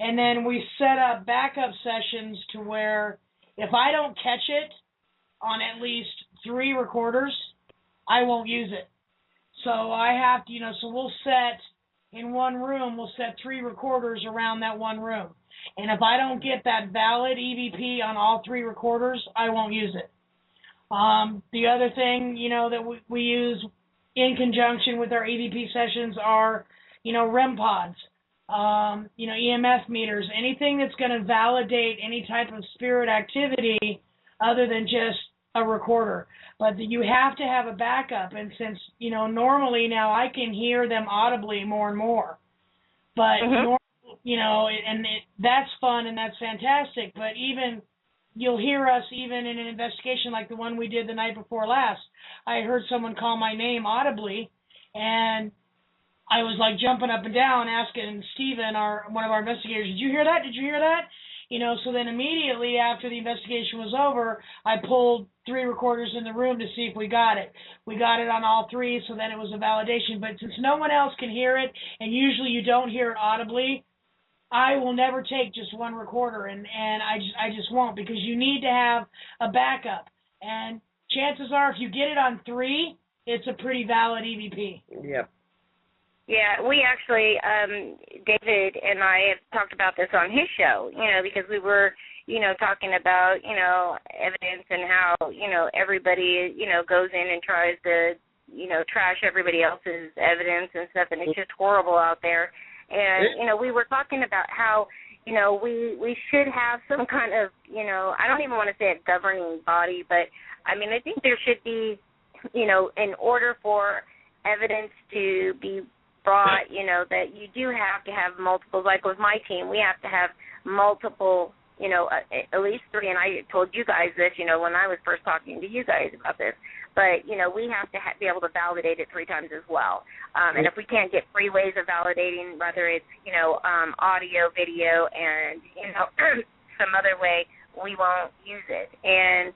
And then we set up backup sessions to where if I don't catch it on at least 3 recorders, I won't use it. So I have to, so we'll set in one room, we'll set 3 recorders around that one room. And if I don't get that valid EVP on all 3 recorders, I won't use it. The other thing, that we use in conjunction with our EVP sessions are, REM pods, EMF meters, anything that's going to validate any type of spirit activity other than just a recorder. But you have to have a backup, and since, normally now I can hear them audibly more and more. But, that's fun and that's fantastic, but even you'll hear us even in an investigation like the one we did the night before last. I heard someone call my name audibly, and I was like jumping up and down asking Steven, one of our investigators, did you hear that? Did you hear that? So then immediately after the investigation was over, I pulled 3 recorders in the room to see if we got it. We got it on all 3, so then it was a validation. But since no one else can hear it, and usually you don't hear it audibly, I will never take just one recorder, and I just won't, because you need to have a backup. And chances are, if you get it on 3, it's a pretty valid EVP. Yep. Yeah, we actually, David and I have talked about this on his show, because we were, talking about, evidence and how, everybody, goes in and tries to, trash everybody else's evidence and stuff, and it's just horrible out there. And, we were talking about how, we should have some kind of, I don't even want to say a governing body, but, I think there should be, in order for evidence to be brought, that you do have to have multiple, like with my team, we have to have multiple, at least 3, and I told you guys this, when I was first talking to you guys about this, but, we have to be able to validate it 3 times as well. And if we can't get 3 ways of validating, whether it's, audio, video, and, some other way, we won't use it. And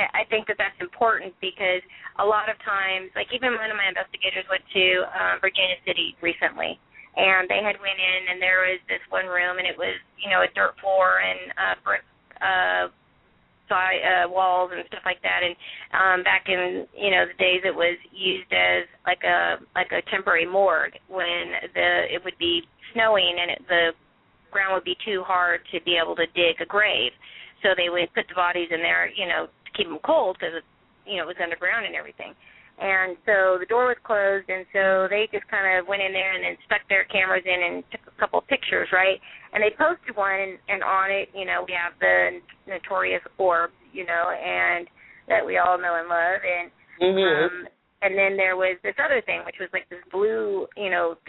I think that that's important, because a lot of times, like even one of my investigators went to Virginia City recently, and they had went in, and there was this one room, and it was, a dirt floor and brick walls and stuff like that. And back in the days, it was used as like a temporary morgue when it would be snowing and the ground would be too hard to be able to dig a grave. So they would put the bodies in there, to keep them cold because it was underground and everything. And so the door was closed, and so they just kind of went in there and then stuck their cameras in and took a couple pictures, right? And they posted one, and on it, we have the notorious orb, and that we all know and love. And and then there was this other thing, which was like this blue,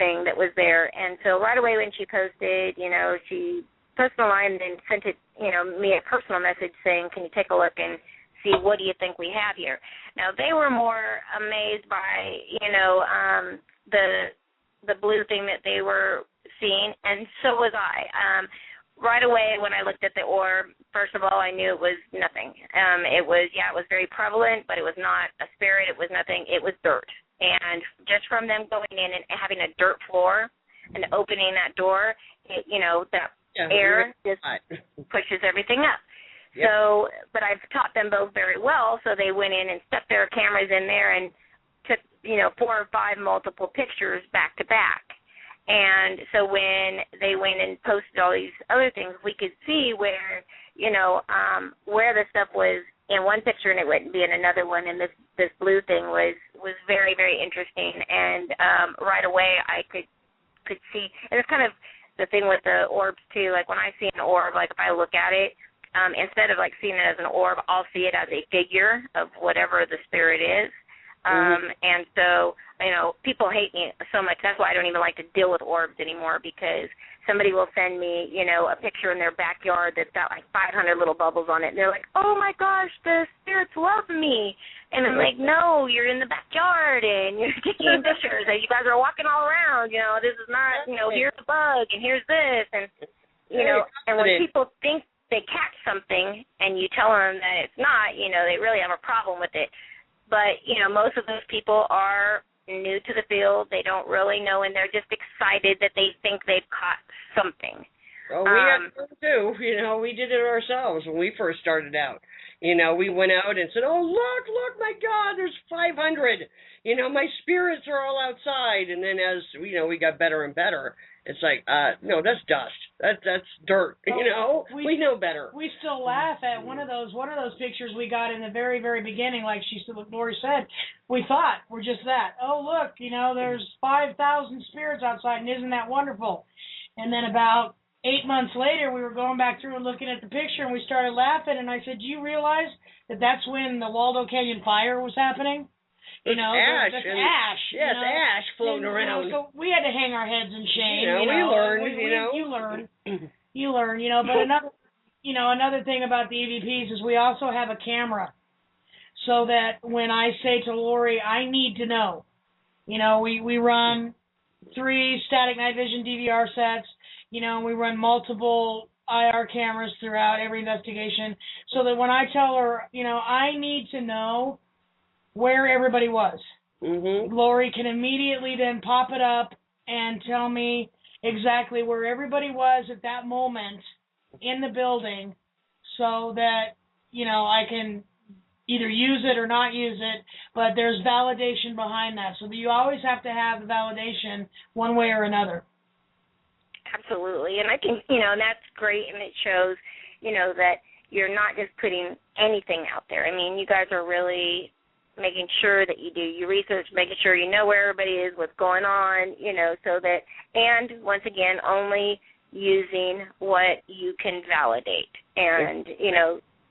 thing that was there. And so right away when she posted, she posted online and then sent it, me a personal message saying, can you take a look and see what do you think we have here? Now, they were more amazed by, the blue thing that they were seeing, and so was I. Right away when I looked at the orb, first of all, I knew it was nothing. It was very prevalent, but it was not a spirit. It was nothing. It was dirt. And just from them going in and having a dirt floor and opening that door, that air just pushes everything up. Yep. So, but I've taught them both very well, so they went in and stuck their cameras in there and took, 4 or 5 multiple pictures back to back. And so when they went and posted all these other things, we could see where, where the stuff was in one picture and it wouldn't be in another one. And this blue thing was very, very interesting. And right away I could see, and it's kind of the thing with the orbs too. Like when I see an orb, like if I look at it, instead of like seeing it as an orb, I'll see it as a figure of whatever the spirit is. And so, people hate me so much. That's why I don't even like to deal with orbs anymore, because somebody will send me, a picture in their backyard that's got like 500 little bubbles on it. And they're like, oh, my gosh, the spirits love me. And I'm like, no, you're in the backyard and you're taking pictures. And you guys are walking all around. This is not, here's a bug and here's this. And, and when people think they catch something and you tell them that it's not, they really have a problem with it. But, most of those people are new to the field. They don't really know, and they're just excited that they think they've caught something. Well, we had fun too. We did it ourselves when we first started out. We went out and said, oh, look, my God, there's 500. My spirits are all outside. And then as, we got better and better, it's like, no, that's dust. That's dirt. We know better. We still laugh at one of those pictures we got in the very, very beginning. Like Lori said, we thought we're just that. Oh, look, there's 5,000 spirits outside, and isn't that wonderful? And then about 8 months later, we were going back through and looking at the picture, and we started laughing. And I said, do you realize that that's when the Waldo Canyon fire was happening? Ash. That's ash. Yes, ash floating around. So we had to hang our heads in shame. We learned, You learn, But another thing about the EVPs is we also have a camera, so that when I say to Lori, I need to know, we run 3 static night vision DVR sets, we run multiple IR cameras throughout every investigation, so that when I tell her, I need to know where everybody was, Lori can immediately then pop it up and tell me exactly where everybody was at that moment in the building, so that, I can either use it or not use it, but there's validation behind that. So that you always have to have the validation one way or another. Absolutely. And I think, and that's great, and it shows, that you're not just putting anything out there. I mean, you guys are really making sure that you do your research, making sure you know where everybody is, what's going on, so that, and once again, only using what you can validate. And,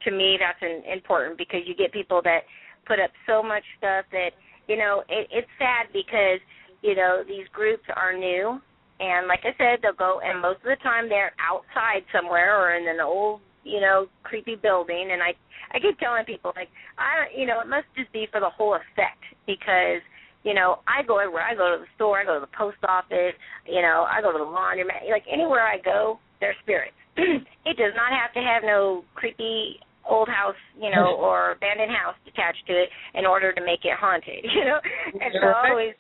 to me, that's important, because you get people that put up so much stuff that, it's sad because, these groups are new. And like I said, they'll go, and most of the time they're outside somewhere or in an old, creepy building. And I keep telling people, like, it must just be for the whole effect, because, I go everywhere. I go to the store, I go to the post office, I go to the laundromat. Like, anywhere I go, there's spirits. It does not have to have no creepy old house, or abandoned house attached to it in order to make it haunted, And so I always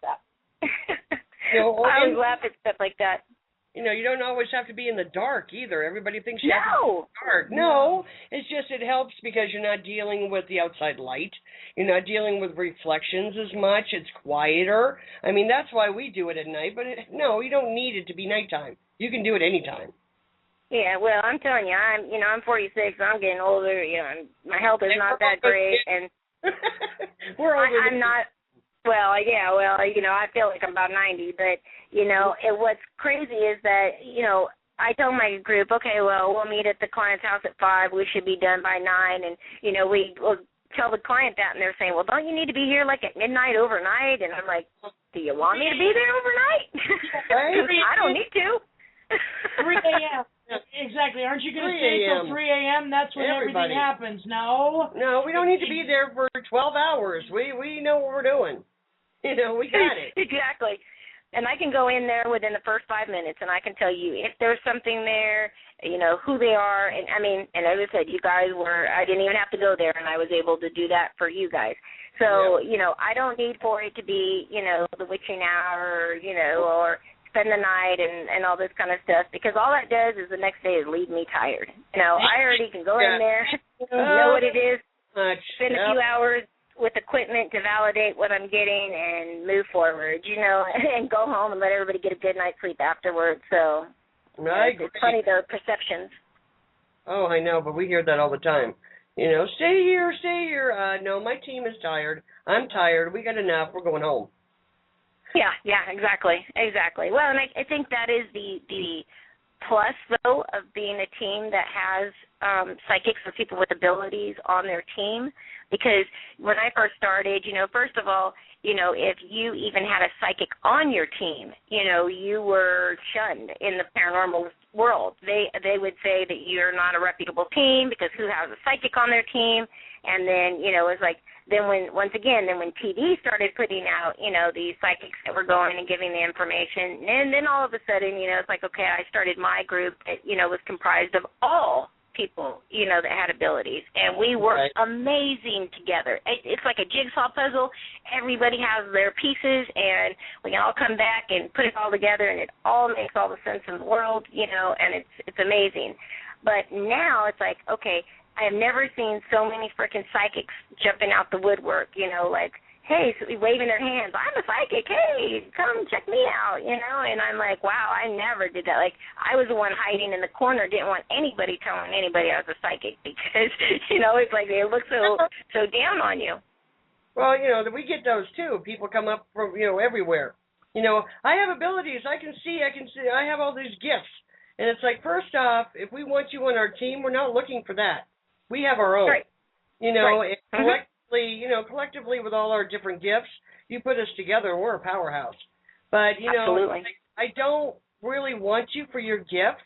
I always laugh at stuff like that. You don't always have to be in the dark either. Everybody thinks you have to be in the dark. No, it's just it helps because you're not dealing with the outside light. You're not dealing with reflections as much. It's quieter. I mean, that's why we do it at night. But no, you don't need it to be nighttime. You can do it anytime. Yeah, well, I'm telling you, I'm 46. I'm getting older. My health is not that great, and we're older. I'm not. Well, yeah, I feel like I'm about 90, but, what's crazy is that, I tell my group, okay, well, we'll meet at the client's house at 5, we should be done by 9, and, we'll tell the client that, and they're saying, well, don't you need to be here, like, at midnight overnight? And I'm like, do you want me to be there overnight? I don't need to. 3 a.m. Exactly. Aren't you going to stay till 3 a.m.? That's when everything happens. No, we don't need to be there for 12 hours. We know what we're doing. We got it. Exactly. And I can go in there within the first 5 minutes, and I can tell you if there's something there, who they are. And, and as I said, you guys I didn't even have to go there, and I was able to do that for you guys. So, I don't need for it to be, the witching hour, or spend the night and all this kind of stuff, because all that does is the next day is leave me tired. I already can go in there, know what it is, spend a few hours with equipment to validate what I'm getting and move forward, and go home and let everybody get a good night's sleep afterwards. So it's funny, the perceptions. Oh, I know, but we hear that all the time. Stay here. No, my team is tired. I'm tired. We got enough. We're going home. Yeah, exactly. Well, and I think that is the plus, though, of being a team that has psychics or people with abilities on their team. Because when I first started, first of all, if you even had a psychic on your team, you were shunned in the paranormal world. They would say that you're not a reputable team because who has a psychic on their team? And then, it was like, then when TV started putting out, these psychics that were going and giving the information, and then all of a sudden, it's like, okay, I started my group that, was comprised of all people, that had abilities, and we worked amazing together. It's like a jigsaw puzzle. Everybody has their pieces, and we can all come back and put it all together, and it all makes all the sense in the world, and it's amazing. But now it's like, okay, I have never seen so many freaking psychics jumping out the woodwork, like, hey, so waving their hands, I'm a psychic, hey, come check me out, and I'm like, wow, I never did that. Like, I was the one hiding in the corner, didn't want anybody telling anybody I was a psychic because, it's like they look so down on you. Well, we get those too. People come up from, everywhere. I have abilities, I can see, I have all these gifts. And it's like, first off, if we want you on our team, we're not looking for that. We have our own. Right. And collectively with all our different gifts, you put us together, we're a powerhouse. But, Absolutely. I don't really want you for your gift.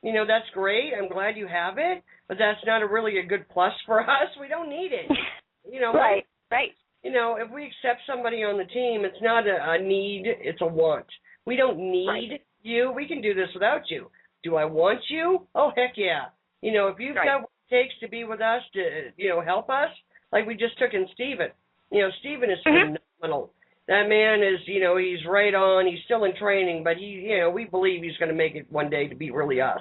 That's great. I'm glad you have it, but that's not really a good plus for us. We don't need it. Right. If we accept somebody on the team, it's not a need, it's a want. We don't need you. We can do this without you. Do I want you? Oh, heck yeah. If you've got what it takes to be with us, to, help us, like we just took in Stephen. Stephen is phenomenal. That man is, he's right on. He's still in training, but we believe he's going to make it one day to be really us.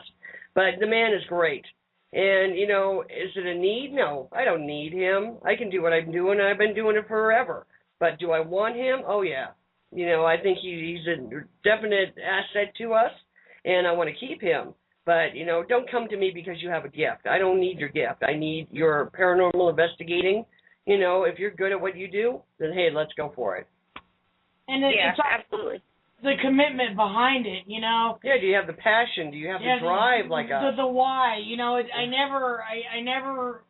But the man is great. And, is it a need? No, I don't need him. I can do what I'm doing, and I've been doing it forever. But do I want him? Oh, yeah. I think he's a definite asset to us, and I want to keep him. But, don't come to me because you have a gift. I don't need your gift. I need your paranormal investigating. If you're good at what you do, then, hey, let's go for it. And it's absolutely the commitment behind it, Yeah, do you have the passion? Do you have the drive like us? The why, I never,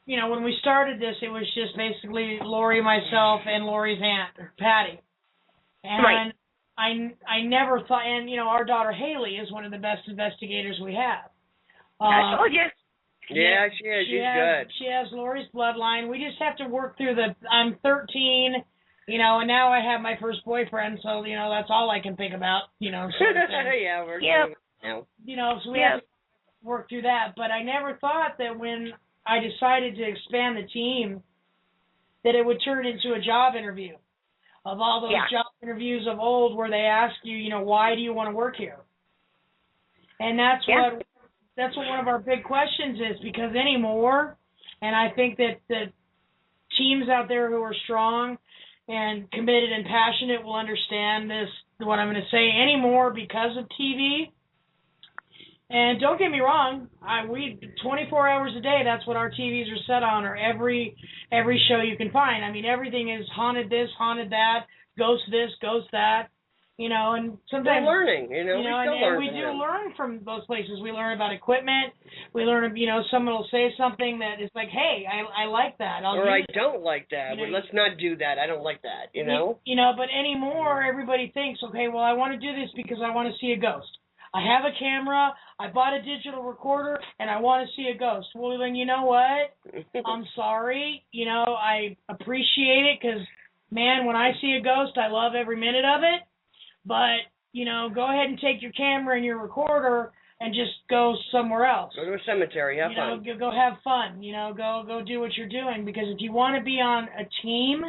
when we started this, it was just basically Lori, myself, and Lori's aunt, Patty. And I never thought, and, our daughter Haley is one of the best investigators we have. I told you. Yeah, she is. She's good. She has Lori's bloodline. We just have to work through I'm 13, and now I have my first boyfriend, so, that's all I can think about, sort of thing. Yeah, we're doing it now. So we have to work through that. But I never thought that when I decided to expand the team that it would turn into a job interview. of all those job interviews of old where they ask you, you know, why do you want to work here? And that's what one of our big questions is, because anymore, and I think that the teams out there who are strong and committed and passionate will understand this, what I'm going to say, anymore because of TV. And don't get me wrong, we 24 hours a day, that's what our TVs are set on, or every show you can find. I mean, everything is haunted this, haunted that, ghost this, ghost that, you know, and sometimes... We're learning, you know, we do learn from those places. We learn about equipment. We learn, you know, someone will say something that is like, hey, I like that. I don't like that. You know, let's not do that. I don't like that, you know? You know, but anymore, everybody thinks, okay, well, I want to do this because I want to see a ghost. I have a camera, I bought a digital recorder, and I want to see a ghost. Well, then you know what? I'm sorry. You know, I appreciate it because, man, when I see a ghost, I love every minute of it. But, you know, go ahead and take your camera and your recorder and just go somewhere else. Go to a cemetery, have fun. Go have fun. You know, go do what you're doing. Because if you want to be on a team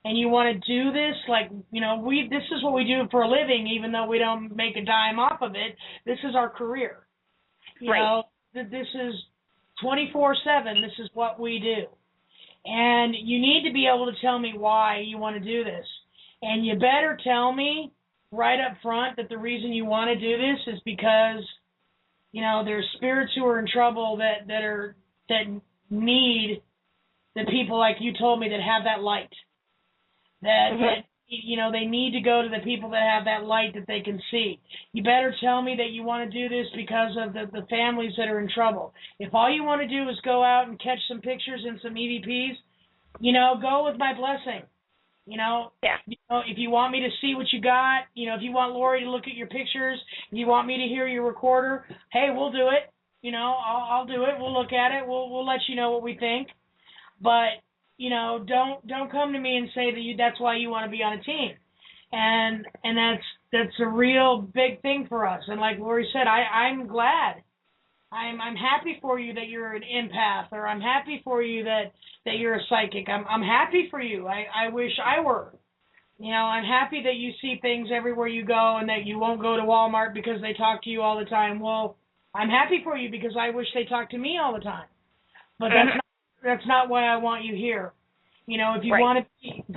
and you want to do this, like, you know, this is what we do for a living, even though we don't make a dime off of it. This is our career. You know, this is 24/7. This is what we do. And you need to be able to tell me why you want to do this. And you better tell me right up front that the reason you want to do this is because, you know, there's spirits who are in trouble that need the people like you told me that have that light. That you know, they need to go to the people that have that light that they can see. You better tell me that you want to do this because of the families that are in trouble. If all you want to do is go out and catch some pictures and some EVPs, you know, go with my blessing. You know, if you want me to see what you got, you know, if you want Lori to look at your pictures, if you want me to hear your recorder, hey, we'll do it. You know, I'll do it. We'll look at it. We'll let you know what we think. But, you know, don't come to me and say that that's why you want to be on a team. And that's a real big thing for us. And like Lori said, I'm glad. I'm happy for you that you're an empath, or I'm happy for you that you're a psychic. I'm happy for you. I wish I were. You know, I'm happy that you see things everywhere you go and that you won't go to Walmart because they talk to you all the time. Well, I'm happy for you because I wish they talked to me all the time. But that's not why I want you here. You know, if you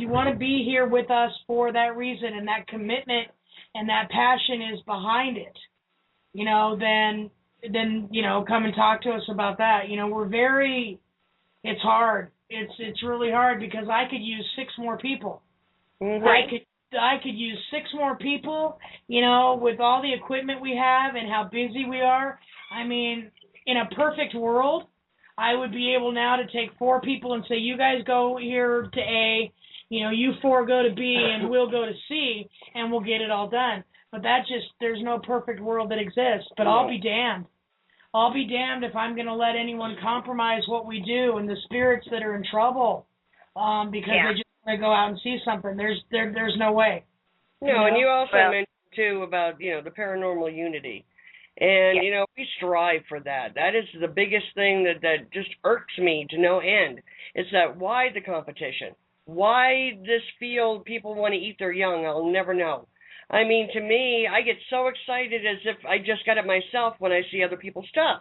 want to be here with us for that reason, and that commitment and that passion is behind it, you know, then you know, come and talk to us about that. You know, it's hard. It's really hard because I could use 6 more people. I could use 6 more people, you know, with all the equipment we have and how busy we are. I mean, in a perfect world, I would be able now to take 4 people and say, you guys go here to A, you know, you 4 go to B, and we'll go to C, and we'll get it all done. But there's no perfect world that exists. But I'll be damned. I'll be damned if I'm going to let anyone compromise what we do and the spirits that are in trouble because they just want to go out and see something. There's no way. No, you know? And you also mentioned, too, about, you know, the paranormal unity. And, you know, we strive for that. That is the biggest thing that just irks me to no end. Is that why the competition? Why this field people want to eat their young? I'll never know. I mean, to me, I get so excited as if I just got it myself when I see other people's stuff.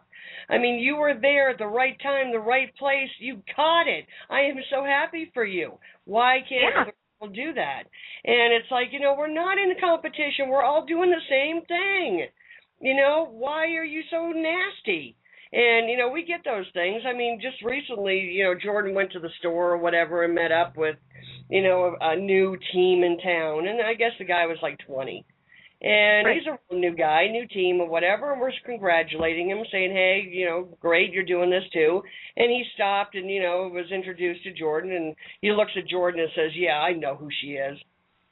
I mean, you were there at the right time, the right place. You caught it. I am so happy for you. Why can't other people do that? And it's like, you know, we're not in a competition. We're all doing the same thing. You know, why are you so nasty? And, you know, we get those things. I mean, just recently, you know, Jordan went to the store or whatever and met up with, you know, a new team in town. And I guess the guy was like 20. And he's a real new guy, new team or whatever. And we're congratulating him, saying, hey, you know, great, you're doing this too. And he stopped and, you know, was introduced to Jordan. And he looks at Jordan and says, yeah, I know who she is.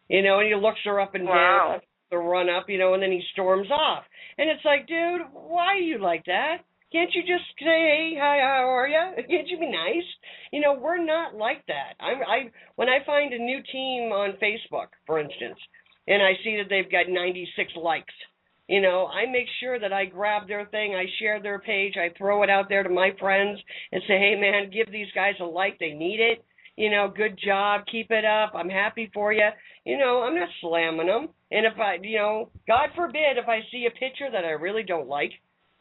You know, and he looks her up and down, the run up, you know, and then he storms off. And it's like, dude, why are you like that? Can't you just say, hey, hi, how are you? Can't you be nice? You know, we're not like that. When I find a new team on Facebook, for instance, and I see that they've got 96 likes, you know, I make sure that I grab their thing, I share their page, I throw it out there to my friends and say, hey, man, give these guys a like. They need it. good job, keep it up, I'm happy for you. I'm not slamming them. And if I, God forbid, if I see a picture that I really don't like,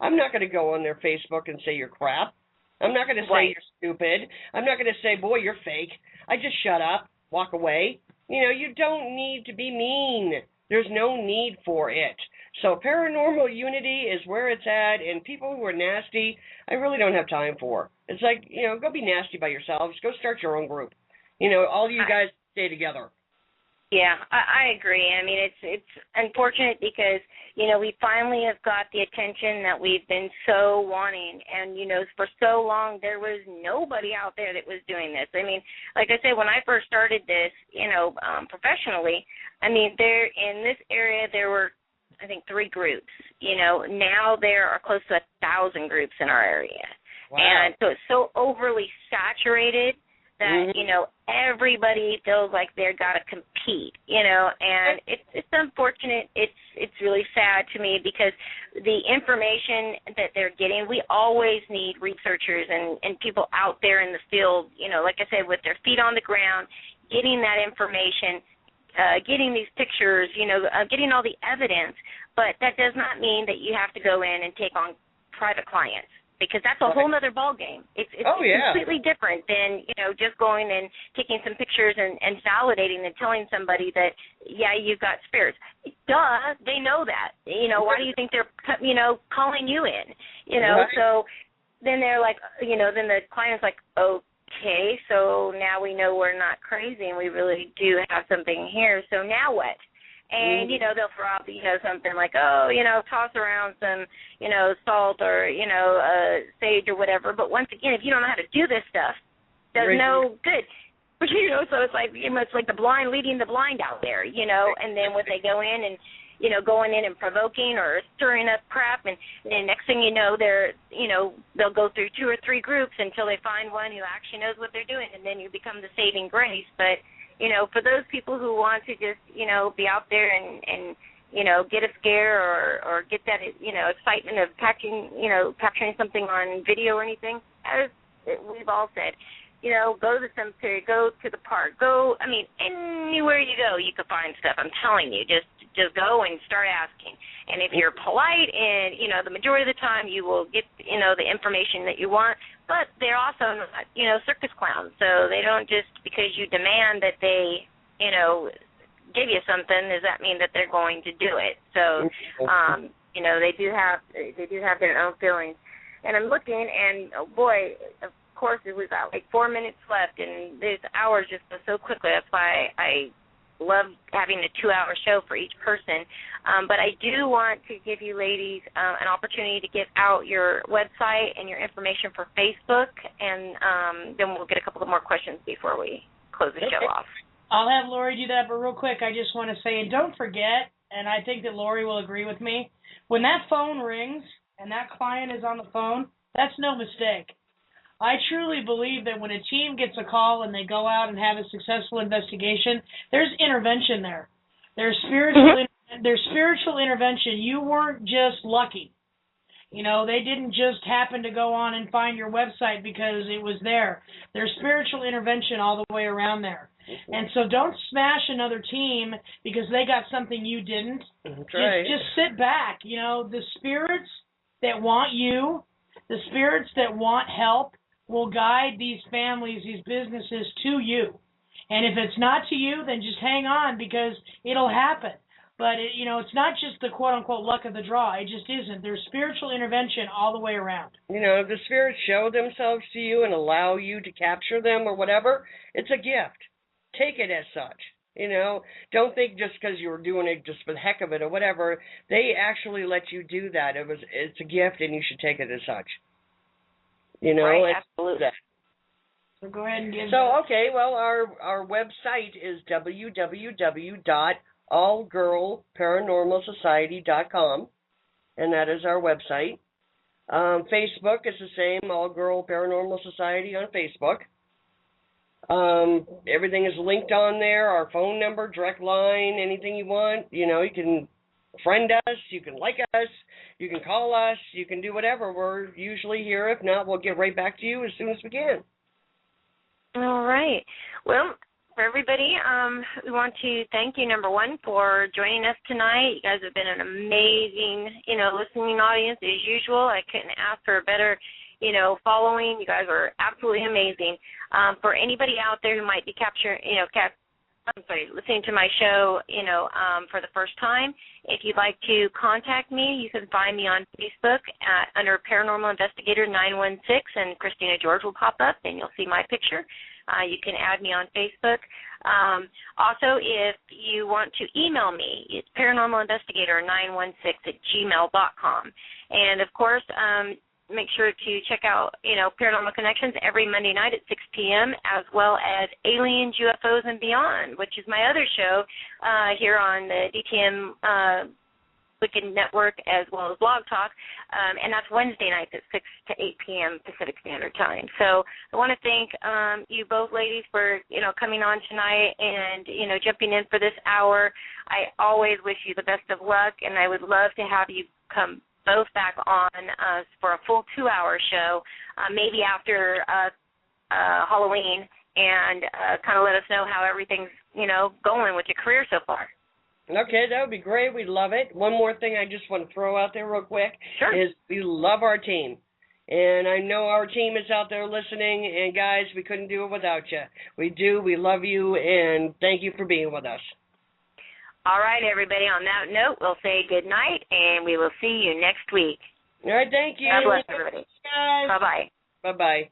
I'm not going to go on their Facebook and say you're crap. I'm not going to say you're stupid. I'm not going to say, boy, you're fake. I just shut up, walk away. You don't need to be mean. There's no need for it. So paranormal unity is where it's at, and people who are nasty, I really don't have time for. It's like, go be nasty by yourselves. Go start your own group. All you guys stay together. Yeah, I agree. I mean, it's unfortunate because, we finally have got the attention that we've been so wanting. And, for so long, there was nobody out there that was doing this. I mean, like I said, when I first started this, professionally, I mean, in this area, there were, I think, 3 groups. Now there are close to 1,000 groups in our area. Wow. And so it's so overly saturated that, everybody feels like they've got to compete, and it's unfortunate. It's really sad to me because the information that they're getting, we always need researchers and people out there in the field, like I said, with their feet on the ground, getting that information, getting these pictures, getting all the evidence, but that does not mean that you have to go in and take on private clients. Because that's a whole other ballgame. It's completely different than, just going and taking some pictures and validating and telling somebody that, yeah, you've got spirits. Duh, they know that. Why do you think they're, calling you in? Right. So then they're like, then the client's like, okay, so now we know we're not crazy and we really do have something here. So now what? And, they'll throw out, something like, toss around some, salt or, sage or whatever. But once again, if you don't know how to do this stuff, there's no good. So it's like, it's like the blind leading the blind out there, and then when they go in and, going in and provoking or stirring up crap, and then next thing you know, they'll go through 2 or 3 groups until they find one who actually knows what they're doing, and then you become the saving grace. But for those people who want to just, be out there and get a scare or get that, excitement of capturing something on video or anything, as we've all said, go to the cemetery, go to the park, anywhere you go, you can find stuff. I'm telling you, just go and start asking. And if you're polite and, the majority of the time you will get, the information that you want, but they're also not, circus clowns. So they don't just, because you demand that they, give you something, does that mean that they're going to do it? So, they do have their own feelings. And I'm looking, and, oh boy, of course, we've got like 4 minutes left, and these hours just go so quickly. That's why I love having a 2-hour show for each person. But I do want to give you ladies an opportunity to get out your website and your information for Facebook, and then we'll get a couple of more questions before we close the show off. I'll have Lori do that, but real quick, I just want to say, and don't forget, and I think that Lori will agree with me, when that phone rings and that client is on the phone, that's no mistake. I truly believe that when a team gets a call and they go out and have a successful investigation, there's intervention there. There's spiritual intervention. You weren't just lucky. They didn't just happen to go on and find your website because it was there. There's spiritual intervention all the way around there. And so don't smash another team because they got something you didn't. Just sit back. The spirits that want you, the spirits that want help, will guide these families, these businesses to you. And if it's not to you, then just hang on because it'll happen. But, it's not just the quote-unquote luck of the draw. It just isn't. There's spiritual intervention all the way around. If the spirits show themselves to you and allow you to capture them or whatever, it's a gift. Take it as such. Don't think just because you were doing it just for the heck of it or whatever. They actually let you do that. It's a gift, and you should take it as such. Right, absolutely. So go ahead and give our website is www.allgirlparanormalsociety.com, and that is our website. Facebook is the same, All Girl Paranormal Society on Facebook. Everything is linked on there, our phone number, direct line, anything you want. You can friend us, you can like us, you can call us, you can do whatever. We're usually here. If not, we'll get right back to you as soon as we can. All right. Well, for everybody, we want to thank you, number one, for joining us tonight. You guys have been an amazing, listening audience as usual. I couldn't ask for a better, following. You guys are absolutely amazing. For anybody out there who might be listening to my show, for the first time, if you'd like to contact me, you can find me on Facebook under Paranormal Investigator 916, and Christina George will pop up, and you'll see my picture. You can add me on Facebook. Also, if you want to email me, it's paranormalinvestigator916@gmail.com. And, of course, make sure to check out, Paranormal Connections every Monday night at 6 p.m., as well as Aliens, UFOs, and Beyond, which is my other show here on the DTM Wicked Network, as well as Blog Talk, and that's Wednesday nights at 6 to 8 p.m. Pacific Standard Time. So I want to thank you both ladies for, coming on tonight and, jumping in for this hour. I always wish you the best of luck, and I would love to have you come both back on for a full 2-hour show, maybe after Halloween, and kind of let us know how everything's, going with your career so far. Okay, that would be great. We'd love it. One more thing I just want to throw out there real quick is we love our team. And I know our team is out there listening, and guys, we couldn't do it without you. We do. We love you, and thank you for being with us. All right, everybody. On that note, we'll say good night, and we will see you next week. All right, thank you. God bless everybody. Guys. Bye-bye. Bye-bye.